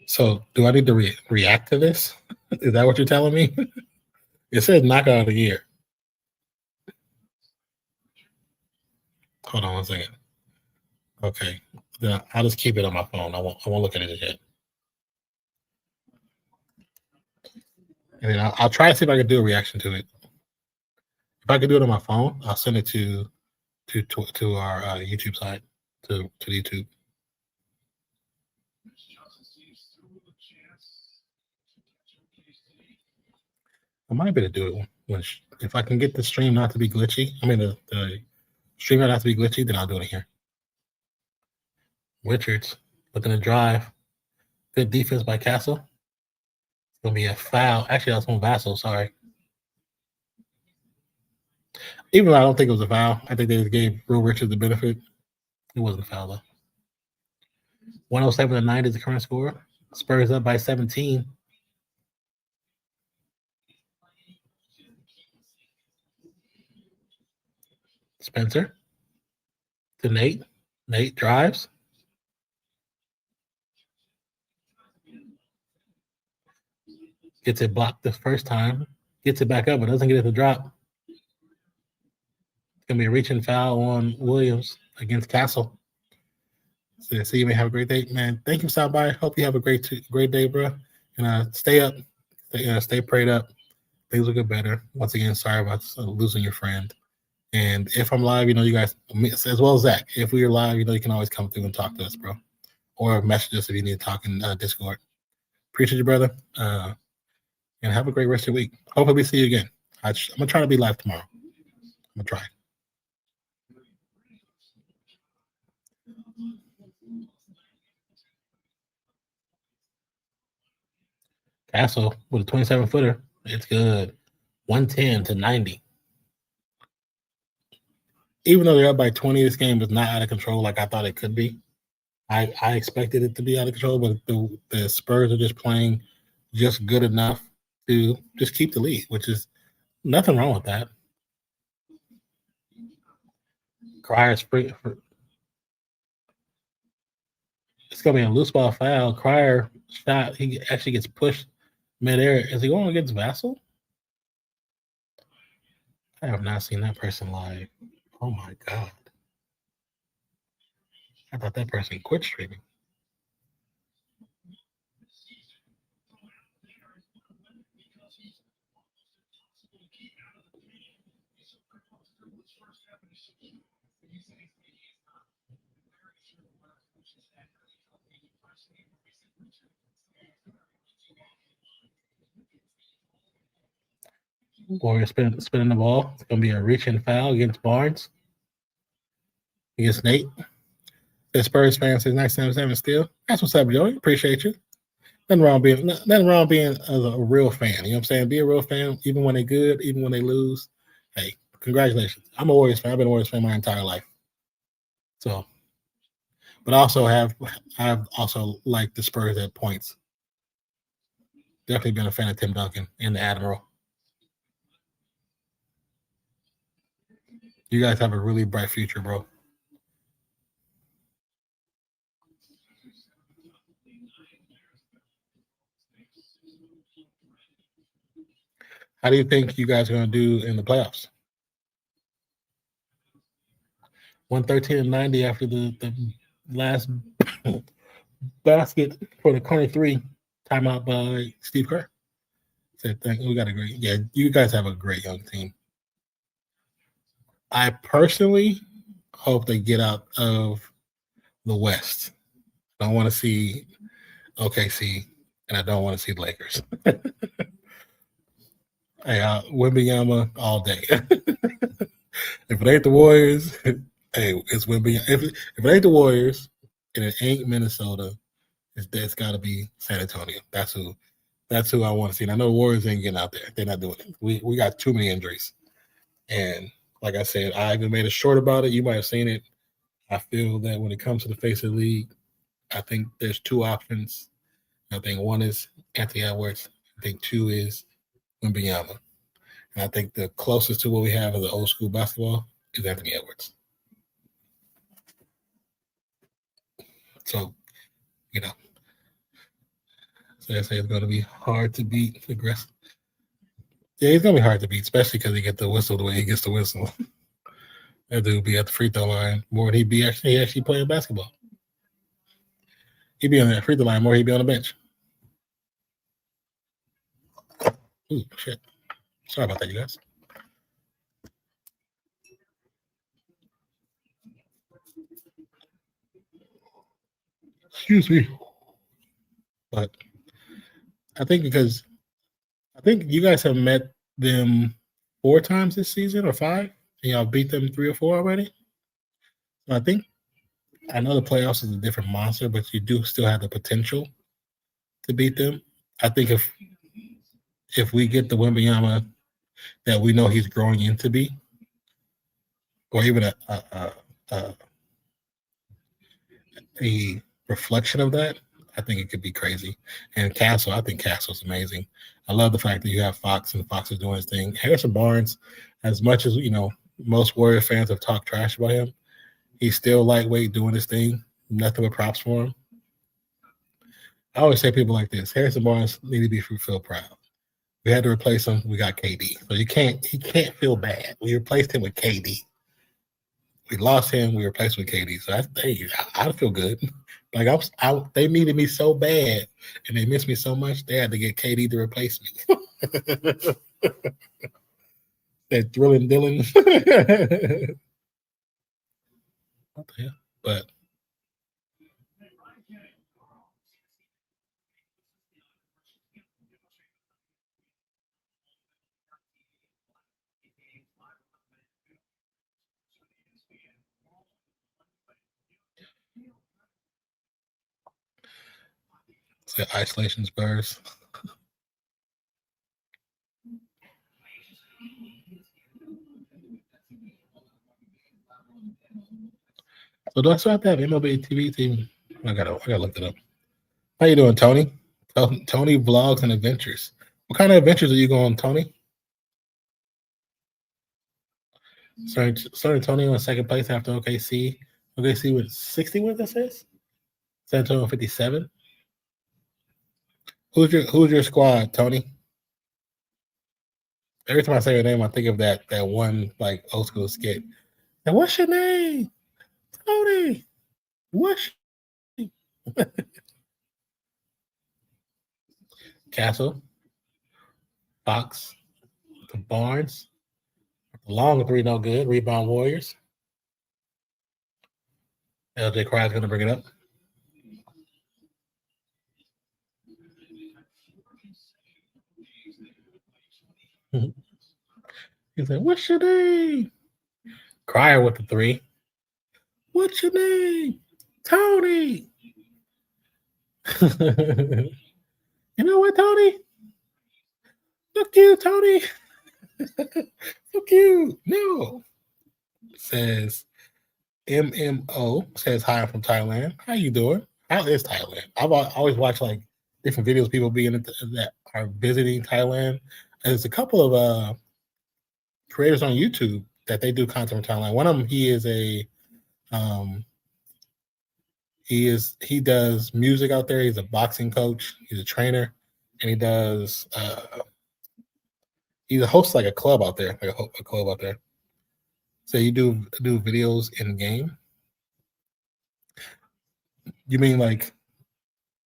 So do I need to react to this? Is that what you're telling me? It says knockout of the year. Hold on 1 second. Okay. Then I'll just keep it on my phone. I won't look at it yet. And then I'll try to see if I can do a reaction to it. If I can do it on my phone, I'll send it to our YouTube site, to YouTube. I might be able to do it if I can get the stream not to be glitchy. I mean, the stream not to be glitchy, then I'll do it here. Richards looking to drive. Good defense by Castle. It's going to be a foul. Actually, that's on Vassell. Sorry. Even though I don't think it was a foul, I think they gave Will Richards the benefit. It wasn't a foul, though. 107 to 90 is the current score. Spurs up by 17. Spencer to Nate. Nate drives. Gets it blocked the first time. Gets it back up, but doesn't get it to drop. It's going to be a reaching foul on Williams against Castle. So you may have a great day, man. Thank you for stopping by. Hope you have a great day, bro. And stay up. Stay prayed up. Things will get better. Once again, sorry about losing your friend. And if I'm live, you guys, as well as Zach, if we are live, you can always come through and talk to us, bro. Or message us if you need to talk in Discord. Appreciate you, brother. And have a great rest of your week. Hopefully we see you again. I'm going to try to be live tomorrow. I'm going to try. Castle with a 27-footer. It's good. 110 to 90. Even though they're up by 20, this game is not out of control like I thought it could be. I expected it to be out of control, but the Spurs are just playing just good enough to just keep the lead, which is nothing wrong with that. Crier's free. It's gonna be a loose ball foul. Crier shot. He actually gets pushed midair. Is he going against Vassell? I have not seen that person live. Oh my god! I thought that person quit streaming. Warriors spinning the ball. It's gonna be a reaching foul against Barnes. Against Nate. The Spurs fan says 977 still. That's what's up, Joey. Appreciate you. Nothing wrong being a real fan. You know what I'm saying? Be a real fan, even when they're good, even when they lose. Hey, congratulations. I'm a Warriors fan. I've been a Warriors fan my entire life. So, but I've also liked the Spurs at points. Definitely been a fan of Tim Duncan and the Admiral. You guys have a really bright future, bro. How do you think you guys are going to do in the playoffs? 113-90 after the last basket for the corner three, timeout by Steve Kerr. Said, we got a great, yeah, you guys have a great young team. I personally hope they get out of the West. I don't want to see OKC, and I don't want to see the Lakers. Hey, Wembanyama all day. If it ain't the Warriors, hey, it's Wembanyama. If it ain't the Warriors and it ain't Minnesota, it's got to be San Antonio. That's who I want to see. And I know the Warriors ain't getting out there. They're not doing it. We got too many injuries. And like I said, I even made a short about it. You might have seen it. I feel that when it comes to the face of the league, I think there's two options. I think one is Anthony Edwards. I think two is Wembanyama. And I think the closest to what we have as the old school basketball is Anthony Edwards. So, so I say it's going to be hard to beat aggressive. Yeah, he's going to be hard to beat, especially because he gets the whistle the way he gets the whistle. That dude be at the free throw line more than he'd be actually playing basketball. He'd be on that free throw line more than he'd be on the bench. Ooh, shit. Sorry about that, you guys. Excuse me. But I think you guys have met them 4 times this season or 5, and y'all beat them 3 or 4 already. So I know the playoffs is a different monster, but you do still have the potential to beat them. I think if we get the Wembanyama that we know he's growing into be, or even a reflection of that, I think it could be crazy. And I think Castle's amazing. I love the fact that you have Fox and Fox is doing his thing. Harrison Barnes, as much as most Warrior fans have talked trash about him, he's still lightweight doing his thing. Nothing but props for him. I always say people like this: Harrison Barnes need to feel proud. We had to replace him. We got KD, so he can't feel bad. We replaced him with KD. We lost him. We replaced with KD. So I feel good. Like they needed me so bad, and they missed me so much. They had to get KD to replace me. That thrilling Dylan. What the hell? But the isolation Spurs. So do I still have to have MLB TV team? I gotta look it up. How you doing, Tony? Tony Vlogs and Adventures. What kind of adventures are you going, Tony? San Antonio in second place after OKC. OKC with 60 wins, that says? San Antonio 57. Who's your squad, Tony? Every time I say your name, I think of that one like old school skit. And what's your name? Tony. What's your name? Castle. Fox. The Barnes. Long three, no good. Rebound Warriors. LJ Cry's going to bring it up. He said, what's your name? Cryer with the three. What's your name? Tony. You know what, Tony? Fuck you, Tony. Fuck you. No. Says MMO. Says hi, I'm from Thailand. How you doing? How is Thailand? I've always watched like different videos, people being that are visiting Thailand. And there's a couple of creators on YouTube that they do content from Thailand. One of them, he does music out there. He's a boxing coach. He's a trainer, and he does. He's a host like a club out there, like a club out there. So you do videos in game. You mean like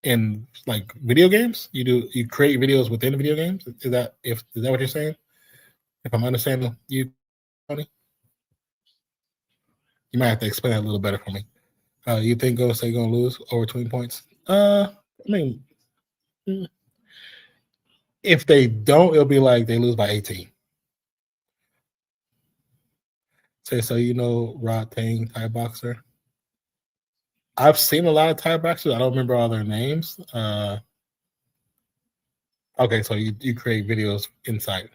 in like video games? You create videos within video games? Is that what you're saying? If I'm understanding you, Tony, you might have to explain that a little better for me. You think Golden State gonna lose over 20 points? I mean, if they don't, it'll be like they lose by 18. So you know Rod Tang, Thai boxer. I've seen a lot of Thai boxers. I don't remember all their names. Okay, so you create videos inside.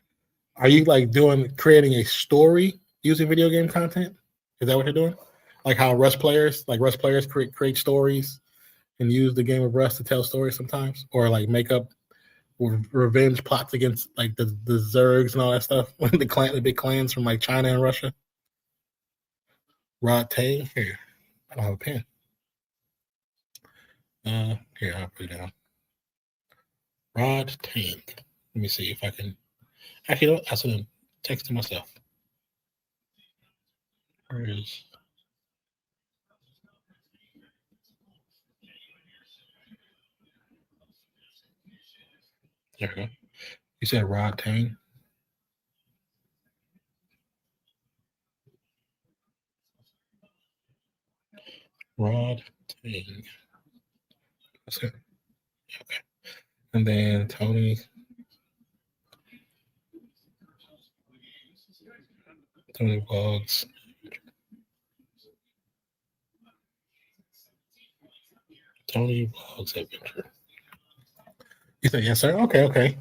Are you like creating a story using video game content? Is that what you're doing? Like how Rust players create stories and use the game of Rust to tell stories sometimes, or like make up revenge plots against like the Zergs and all that stuff. the big clans from like China and Russia. Rod Tang, here. I don't have a pen. Here, I'll put it down. Rod Tang. Let me see if I can. Actually, I should have texted myself. Where is? There we go. You said Rod Tang. Rod Tang. That's it. Okay. And then Tony Vlogs. Tony Vlogs Adventure. You said yes, sir. Okay.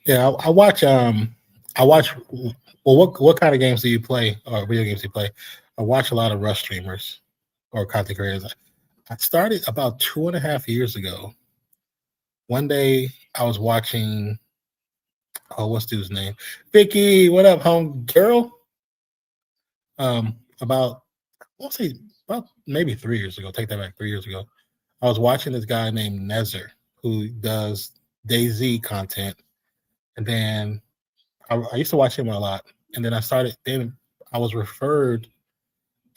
Yeah, I watch. Well, what kind of games do you play, or video games do you play? I watch a lot of Rust streamers or content creators. I started about 2.5 years ago. One day I was watching. Oh, what's dude's name? Vicky, what up, home girl? About maybe 3 years ago. Take that back, 3 years ago. I was watching this guy named Nezer who does DayZ content, and then I used to watch him a lot. And then I was referred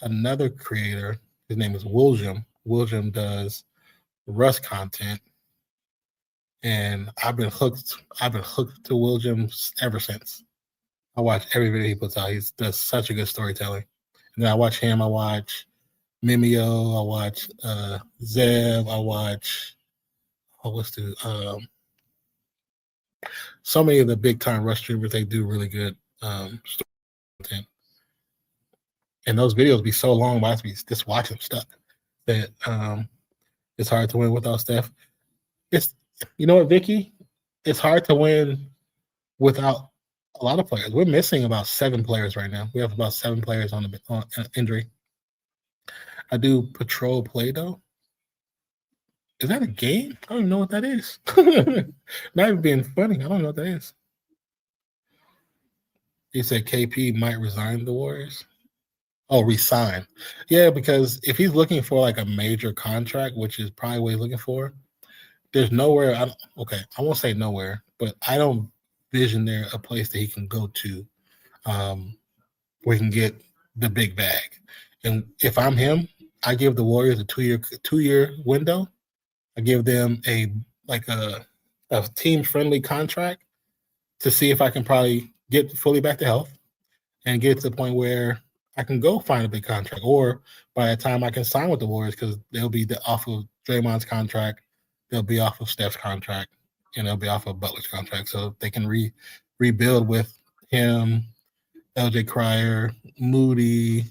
another creator. His name is William. William does Rust content, and I've been hooked to William ever since. I watch every video he puts out. He does such a good storytelling. And then I watch him. I watch Mimeo. I watch Zev. I watch so many of the big time Rust streamers. They do really good story content. And those videos be so long, but I have to be just watching stuff that it's hard to win without Steph. You know what, Vicky? It's hard to win without a lot of players. We're missing about 7 players right now. We have about 7 players on injury. I do patrol Play-Doh. Is that a game? I don't even know what that is. Not even being funny. I don't know what that is. He said KP might resign the Warriors. Oh, resign. Yeah, because if he's looking for like a major contract, which is probably what he's looking for, there's nowhere. I won't say nowhere, but I don't vision there a place that he can go to where he can get the big bag. And if I'm him, I give the Warriors a two-year window. I give them a team-friendly contract to see if I can probably get fully back to health and get to the point where I can go find a big contract. Or by the time I can sign with the Warriors, because they'll be off of Draymond's contract, they'll be off of Steph's contract, and they'll be off of Butler's contract. So they can rebuild with him, LJ Cryer, Moody,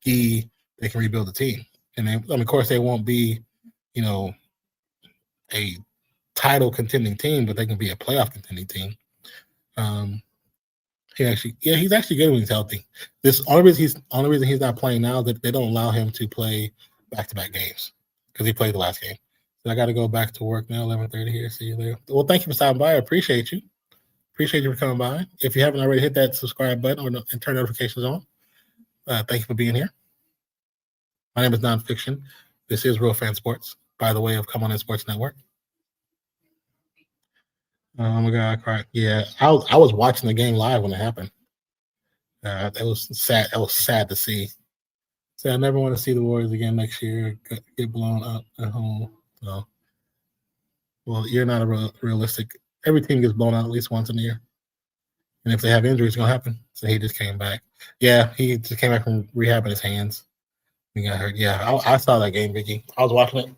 Gee. They can rebuild the team. And then, of course, they won't be, a title contending team, but they can be a playoff contending team. He's actually good when he's healthy. Only reason he's not playing now is that they don't allow him to play back-to-back games because he played the last game. So I got to go back to work now. 11:30 here. See you later. Well, thank you for stopping by. I appreciate you. Appreciate you for coming by. If you haven't already, hit that subscribe button and turn notifications on. Thank you for being here. My name is Nonpfixion. This is RealFansSports, by the way of Come On In Sports Network. Oh my God, I cried. Yeah, I was watching the game live when it happened. That was sad. That was sad to see. So I never want to see the Warriors again next year get blown up at home. So, well, you're not realistic. Every team gets blown out at least once in a year. And if they have injuries, it's going to happen. So he just came back. Yeah, he just came back from rehabbing his hands. He got hurt. Yeah, I saw that game, Vicky. I was watching it.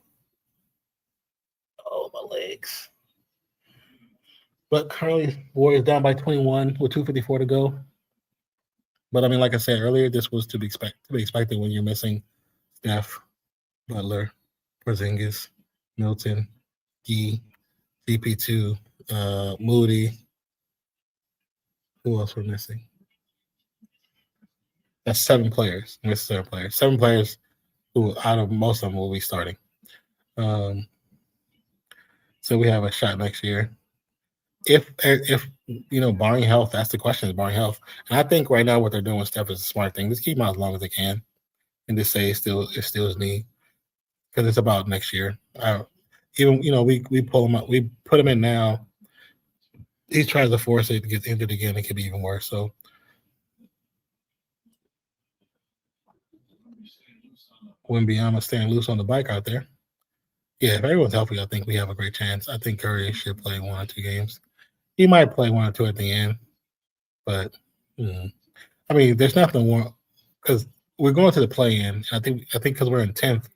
Oh, my legs. But currently, Warriors down by 21 with 2:54 to go. But I mean, like I said earlier, this was to be expected when you're missing Steph, Butler, Porzingis, Milton, Gee, CP2, Moody. Who else we're missing? That's 7 players. Missed 7 players. 7 players who, out of most of them, will be starting. So we have a shot next year. If barring health, that's the question, is barring health. And I think right now what they're doing with Steph is a smart thing. Just keep him out as long as they can and just say it's still his knee, because it's about next year. We pull him up. We put him in now. He tries to force it to get injured again. It could be even worse. So Wembanyama staying loose on the bike out there. Yeah, if everyone's healthy, I think we have a great chance. I think Curry should play 1 or 2 games. He might play 1 or 2 at the end, but I mean, there's nothing more because we're going to the play-in. I think because we're in 10th,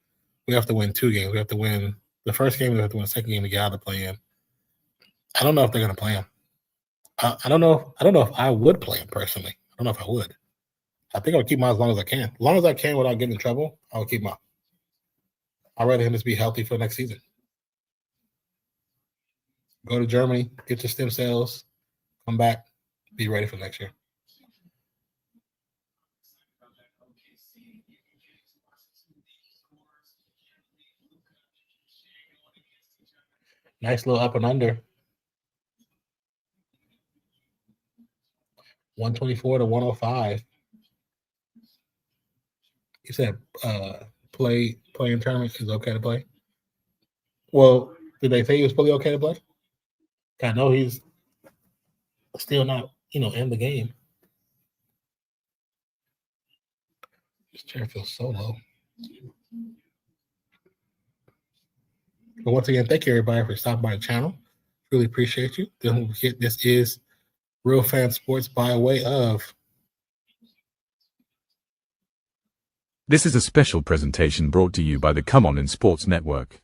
we have to win 2 games. We have to win the first game. We have to win the second game to get out of the play-in. I don't know if they're going to play him. I don't know. I don't know if I would play him personally. I don't know if I would. I think I'll keep him out as long as I can. As long as I can without getting in trouble, I'll keep him out. I'd rather him just be healthy for next season. Go to Germany, get your stem cells, come back, be ready for next year. Nice little up and under. 124 to 105. You said play in tournament is okay to play? Well, did they say he was fully okay to play? I know he's still not, in the game. This chair feels so low. But once again, thank you everybody for stopping by the channel. Really appreciate you. This is Real Fan Sports by way of. This is a special presentation brought to you by the Come On In Sports Network.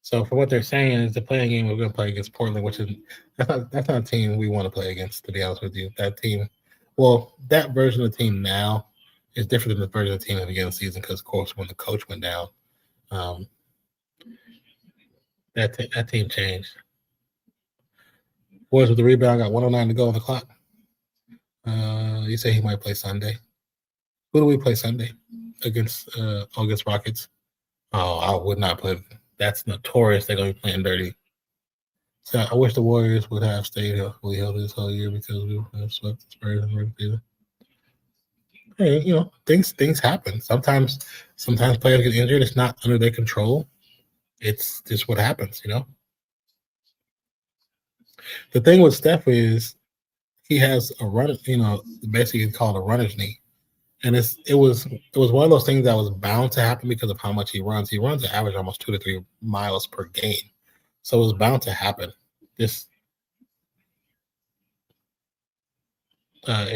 So for what they're saying is the playing game we're going to play against Portland, which is that's not a team we want to play against, to be honest with you. That team, well, that version of the team now is different than the version of the team at the beginning of the season because, of course, when the coach went down, that team changed. Boys with the rebound got 109 to go on the clock. You say he might play Sunday. Who do we play Sunday against Rockets? Oh, I would not put. That's notorious. They're gonna be playing dirty. So I wish the Warriors would have stayed fully healthy this whole year because we would have swept the Spurs in the regular season. Hey, you know, things happen. Sometimes players get injured. It's not under their control. It's just what happens, you know. The thing with Steph is he has a run, you know, basically called a runner's knee. And it was one of those things that was bound to happen because of how much he runs. He runs an average almost 2 to 3 miles per game. So it was bound to happen. It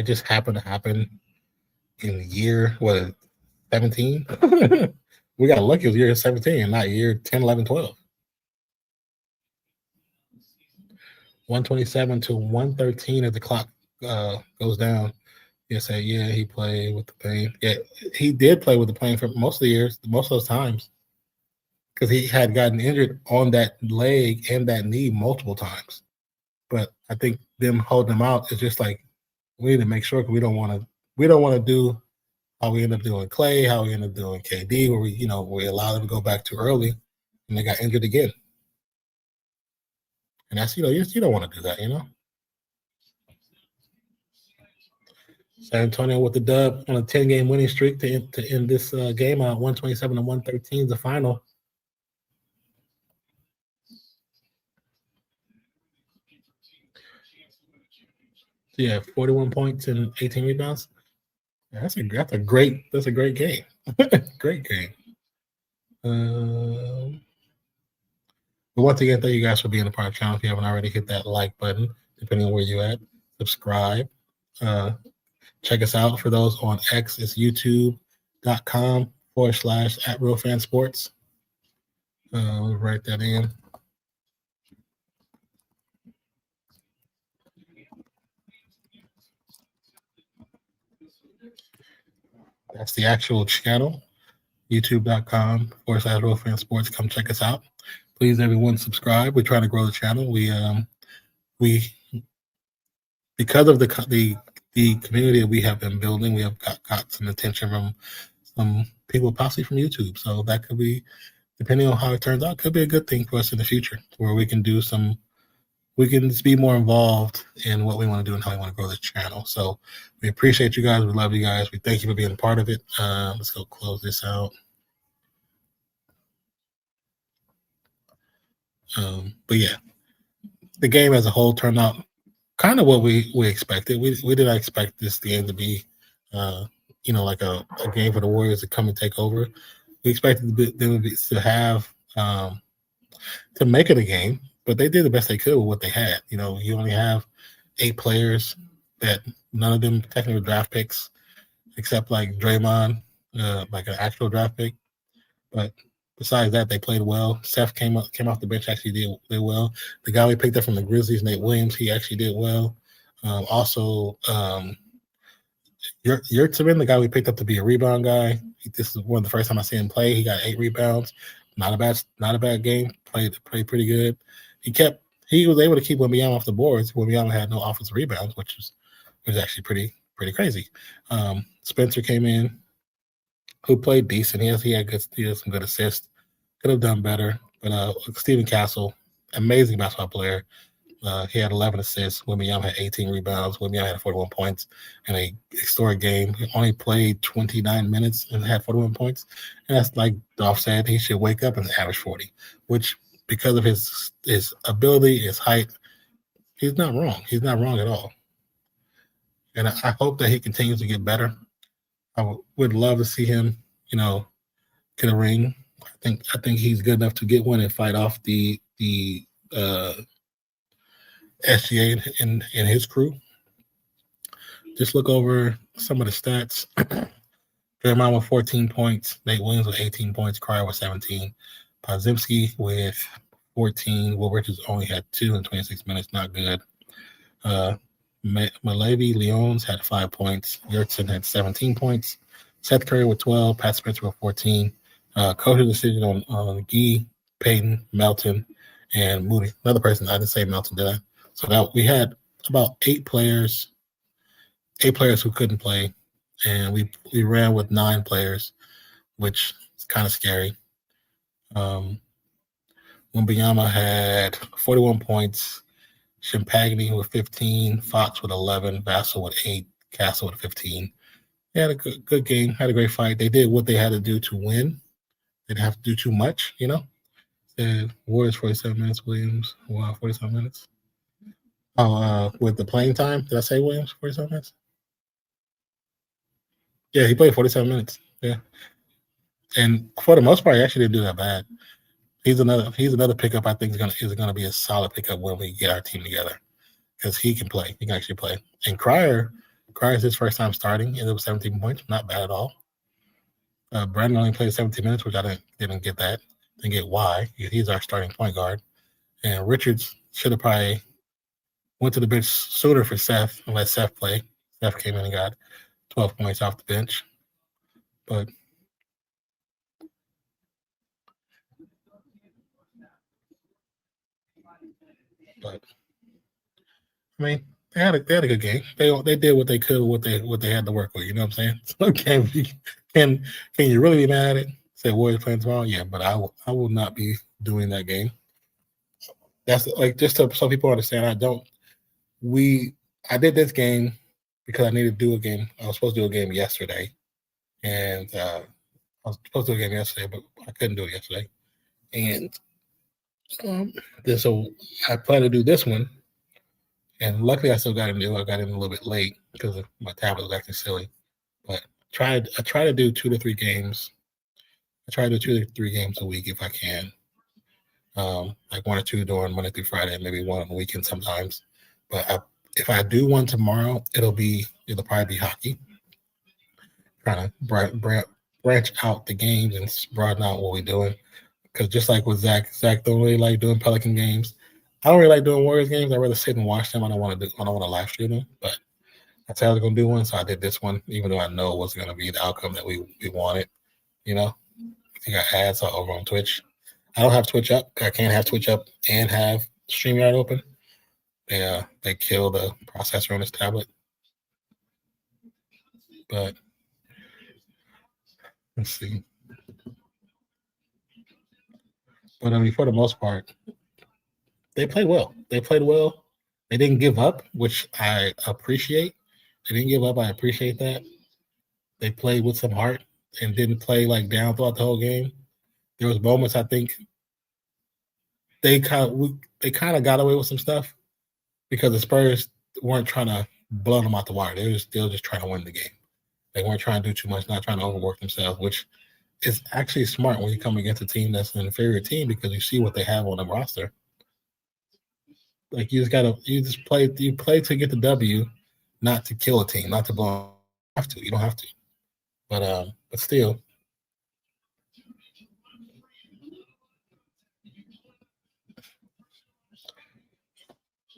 just happened to happen in year 17. We got lucky it was year 17 and not year 10, 11, 12. 127 to 113 as the clock goes down. You say, yeah, he played with the pain. Yeah, he did play with the pain for most of the years, most of those times, because he had gotten injured on that leg and that knee multiple times. But I think them holding him out is just like we need to make sure because we don't want to do how we end up doing Clay, how we end up doing KD, where we allow them to go back too early and they got injured again. And that's you don't want to do that, you know. San Antonio with the dub on a 10-game winning streak to end this game out. 127 to 113 is the final. So yeah, 41 points and 18 rebounds. Yeah, that's a great game. Great game. But once again, thank you guys for being a part of the channel. If you haven't already, hit that like button, depending on where you're at. Subscribe. Check us out. For those on X, it's youtube.com/@RealFansSports. We'll write that in. That's the actual channel, youtube.com/RealFansSports. Come check us out. Please, everyone, subscribe. We're trying to grow the channel. We because of the community that we have been building, we have got some attention from some people, possibly from YouTube. So that could be, depending on how it turns out, could be a good thing for us in the future, where we can just be more involved in what we want to do and how we want to grow the channel. So we appreciate you guys. We love you guys. We thank you for being a part of it. Let's go close this out. But yeah, the game as a whole turned out kind of what we expected. We did not expect this game to be, like a game for the Warriors to come and take over. We expected them to have to make it a game, but they did the best they could with what they had. You know, you only have 8 players that none of them technically draft picks, except like Draymond, like an actual draft pick. But besides that, they played well. Seth came off the bench, actually did well. The guy we picked up from the Grizzlies, Nate Williams, he actually did well. Also, Yurtseven, the guy we picked up to be a rebound guy. This is one of the first time I see him play. He got 8 rebounds. Not a bad game. Played pretty good. He was able to keep Wembanyama off the boards. Wembanyama had no offensive rebounds, which was actually pretty crazy. Spencer came in, who played decent. He had some good assists. Could have done better. But Stephen Castle, amazing basketball player. He had 11 assists. Wembanyama had 18 rebounds. Wembanyama had 41 points in a historic game. He only played 29 minutes and had 41 points. And that's like Dolph said, he should wake up and average 40, which because of his ability, his height, he's not wrong. He's not wrong at all. And I hope that he continues to get better. I would love to see him, get a ring. I think he's good enough to get one and fight off the SGA and his crew. Just look over some of the stats. Draymond with 14 points. Nate Williams with 18 points. Cryer with 17. Podziemski with 14. Will Richards only had 2 in 26 minutes. Not good. Malavi Leons had 5 points. Yurtseven had 17 points. Seth Curry with 12. Pat Spencer with 14. Coaching decision on Gee, Payton, Melton, and Moody. Another person, I didn't say Melton, did I? So that we had about 8 players 8 players who couldn't play, and we ran with 9 players, which is kind of scary. Wembanyama had 41 points, Champagne with 15, Fox with 11, Vassell with 8, Castle with 15. They had a good game, had a great fight. They did what they had to do to win. They didn't have to do too much, you know. The Warriors 47 minutes, Williams, 47 minutes. Oh, with the playing time, did I say Williams 47 minutes? Yeah, he played 47 minutes. Yeah, and for the most part, he actually didn't do that bad. He's another pickup. I think is gonna be a solid pickup when we get our team together because he can play. He can actually play. And Crier's his first time starting, and it was 17 points. Not bad at all. Brandon only played 17 minutes, which I didn't get that. Didn't get why. He's our starting point guard. And Richards should have probably went to the bench sooner for Seth and let Seth play. Seth came in and got 12 points off the bench. But I mean, they had a good game. They did what they could, what they had to work with. You know what I'm saying? So can you really be mad at it? Say Warriors playing tomorrow? Yeah, but I will not be doing that game. That's like just so people understand. I did this game because I needed to do a game. I was supposed to do a game yesterday, and I was supposed to do a game yesterday, but I couldn't do it yesterday. And so I plan to do this one. And luckily, I still got in. I got in a little bit late because my tablet was acting silly. But I try to do 2 to 3 games. I try to do 2 to 3 games a week if I can. Like 1 or 2 during Monday through Friday, and maybe 1 on the weekend sometimes. But if I do one tomorrow, it'll probably be hockey. Trying to branch out the games and broaden out what we're doing. Because just like with Zach don't really like doing Pelican games. I don't really like doing Warriors games. I'd rather sit and watch them. I don't want to live stream them. But I said I was going to do one, so I did this one, even though I know it wasn't going to be the outcome that we wanted. You know, I think I ads over on Twitch. I don't have Twitch up. I can't have Twitch up and have StreamYard open. They kill the processor on this tablet. But let's see. But I mean, for the most part, they played well. They didn't give up, which I appreciate. They didn't give up. I appreciate that. They played with some heart and didn't play like down throughout the whole game. There was moments I think they kind of got away with some stuff because the Spurs weren't trying to blow them out the water. They were still just trying to win the game. They weren't trying to do too much, not trying to overwork themselves, which is actually smart when you come against a team that's an inferior team because you see what they have on the roster. Like you play to get the W, not to kill a team, not to blow. You don't have to. But still.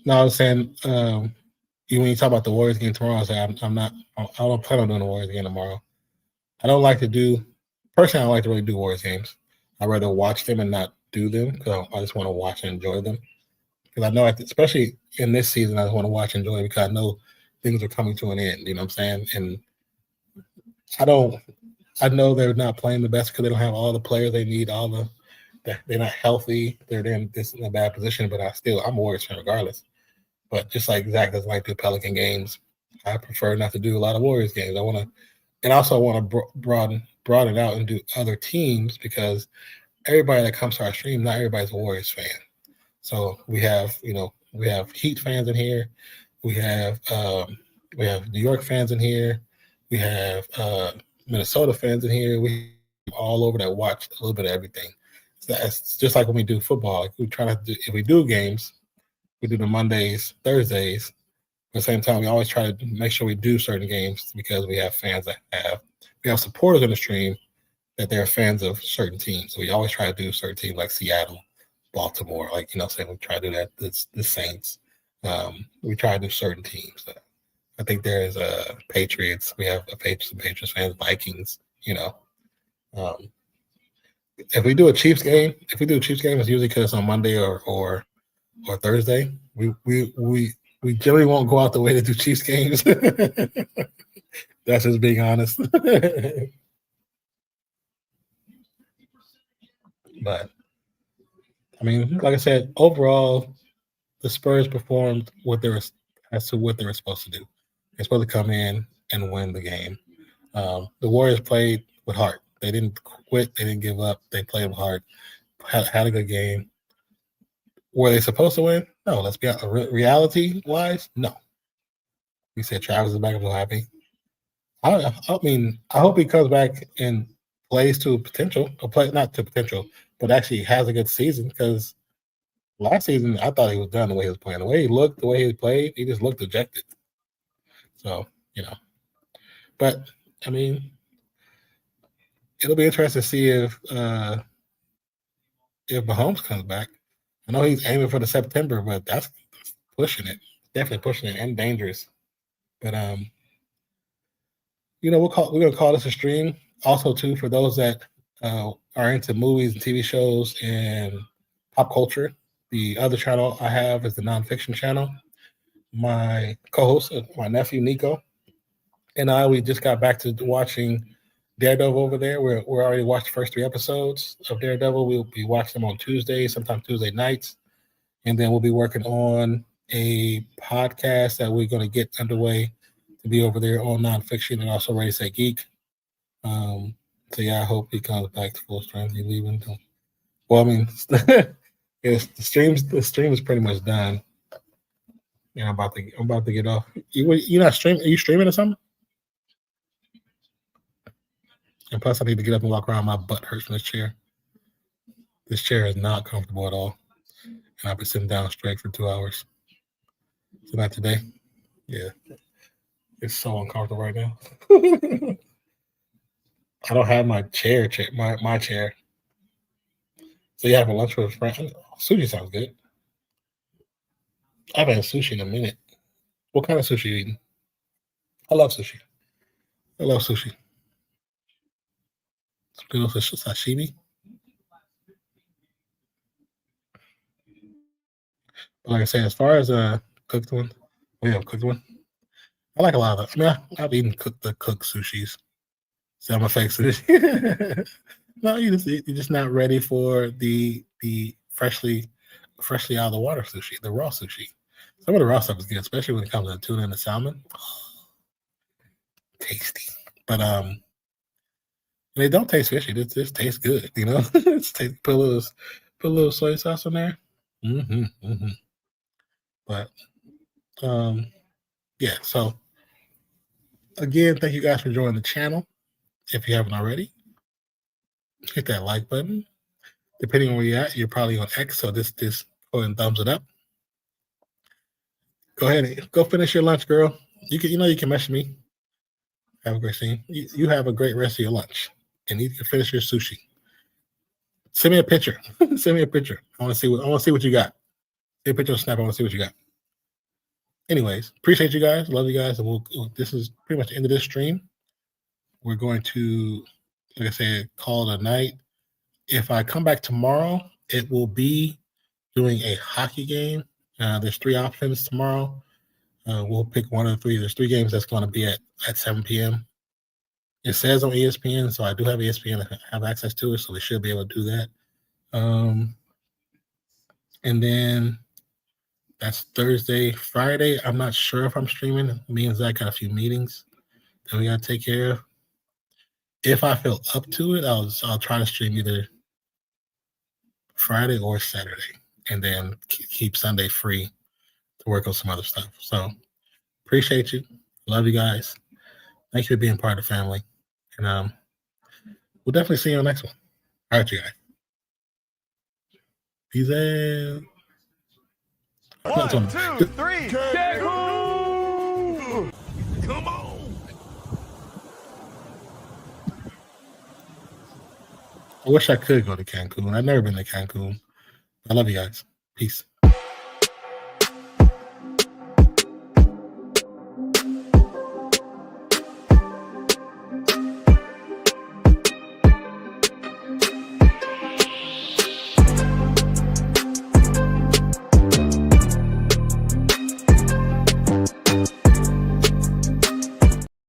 No, I was saying when you talk about the Warriors game tomorrow, I say I don't plan on doing the Warriors game tomorrow. I don't like to do personally. I don't like to really do Warriors games. I'd rather watch them and not do them because I just want to watch and enjoy them. Because I know, especially in this season, I just want to watch and enjoy it because I know things are coming to an end. You know what I'm saying? And I know they're not playing the best because they don't have all the players they need. They're not healthy. They're in a bad position. But I'm a Warriors fan regardless. But just like Zach doesn't like to do Pelican games, I prefer not to do a lot of Warriors games. I also want to broaden out and do other teams because everybody that comes to our stream, not everybody's a Warriors fan. So we have Heat fans in here. We have New York fans in here. We have Minnesota fans in here. We all over that watch a little bit of everything. So it's just like when we do football. Like we try to do, if we do games, we do the Mondays, Thursdays. At the same time, we always try to make sure we do certain games because we have fans we have supporters in the stream that they're fans of certain teams. So we always try to do certain teams like Seattle, Baltimore, like, saying we try to do that. The Saints. We try to do certain teams. I think there's Patriots. We have Patriots fans, Vikings, if we do a Chiefs game, it's usually because it's on Monday or Thursday. We generally won't go out the way to do Chiefs games. That's just being honest. But I mean, like I said, overall, the Spurs performed what they were supposed to do. They're supposed to come in and win the game. The Warriors played with heart. They didn't quit. They didn't give up. They played with heart. Had a good game. Were they supposed to win? No. Let's be honest. Reality-wise, no. We said Travis is back. I'm so happy. I mean, I hope he comes back and plays to potential. Or play not to potential, but actually has a good season. Because last season, I thought he was done the way he was playing. The way he looked, the way he played, he just looked dejected. So, but I mean, it'll be interesting to see if Mahomes comes back. I know he's aiming for the September, but that's pushing it. Definitely pushing it and dangerous. But we're gonna call this a stream. Also, too, for those that are into movies and TV shows and pop culture, the other channel I have is the Nonfiction channel. My co-host, my nephew Nico, and we just got back to watching Daredevil over there. We already watched the first 3 episodes of Daredevil. We'll be watching them on Tuesdays, sometimes Tuesday nights. And then we'll be working on a podcast that we're going to get underway to be over there on Nonfiction and also Ready Set Geek. So yeah, I hope he comes back to full strength. He's leaving. Well, I mean, the stream is pretty much done. I'm about to get off. You're not streaming? Are you streaming or something? And plus, I need to get up and walk around. My butt hurts from this chair. This chair is not comfortable at all. And I've been sitting down straight for 2 hours. So not today. Yeah. It's so uncomfortable right now. I don't have my chair, my chair. So you having lunch with a friend? Sushi sounds good. I haven't had sushi in a minute. What kind of sushi are you eating? I love sushi. Some good old sashimi. But like I said, as far as cooked one, cooked one. I like a lot of them. I mean, I've eaten cooked sushis. So I'm a fake sushi. No, you're just not ready for the freshly out of the water sushi, the raw sushi. Some of the raw stuff is good, especially when it comes to the tuna and the salmon. Tasty. But they don't taste fishy. It just tastes good, put a little soy sauce in there. But yeah, so again, thank you guys for joining the channel. If you haven't already, hit that like button. Depending on where you're at, you're probably on X, so this go ahead and thumbs it up. Go ahead and go finish your lunch, girl. You can message me. Have a great scene. You have a great rest of your lunch, and you can finish your sushi. Send me a picture. Send me a picture. I want to see what you got. Send a picture of Snap. I want to see what you got. Anyways, appreciate you guys. Love you guys. And this is pretty much the end of this stream. We're going to, like I said, call it a night. If I come back tomorrow, it will be doing a hockey game. There's 3 options tomorrow. We'll pick one of the 3. There's 3 games that's going to be at 7 p.m. It says on ESPN, so I do have ESPN. I have access to it, so we should be able to do that. And then that's Thursday. Friday, I'm not sure if I'm streaming. Me and Zach got a few meetings that we got to take care of. If I feel up to it, I'll try to stream either Friday or Saturday, and then keep Sunday free to work on some other stuff. So appreciate you. Love you guys. Thank you for being part of the family. And we'll definitely see you on the next one. All right, you guys. Peace out. 1, 2, 3. Come on. I wish I could go to Cancun. I've never been to Cancun. I love you guys. Peace.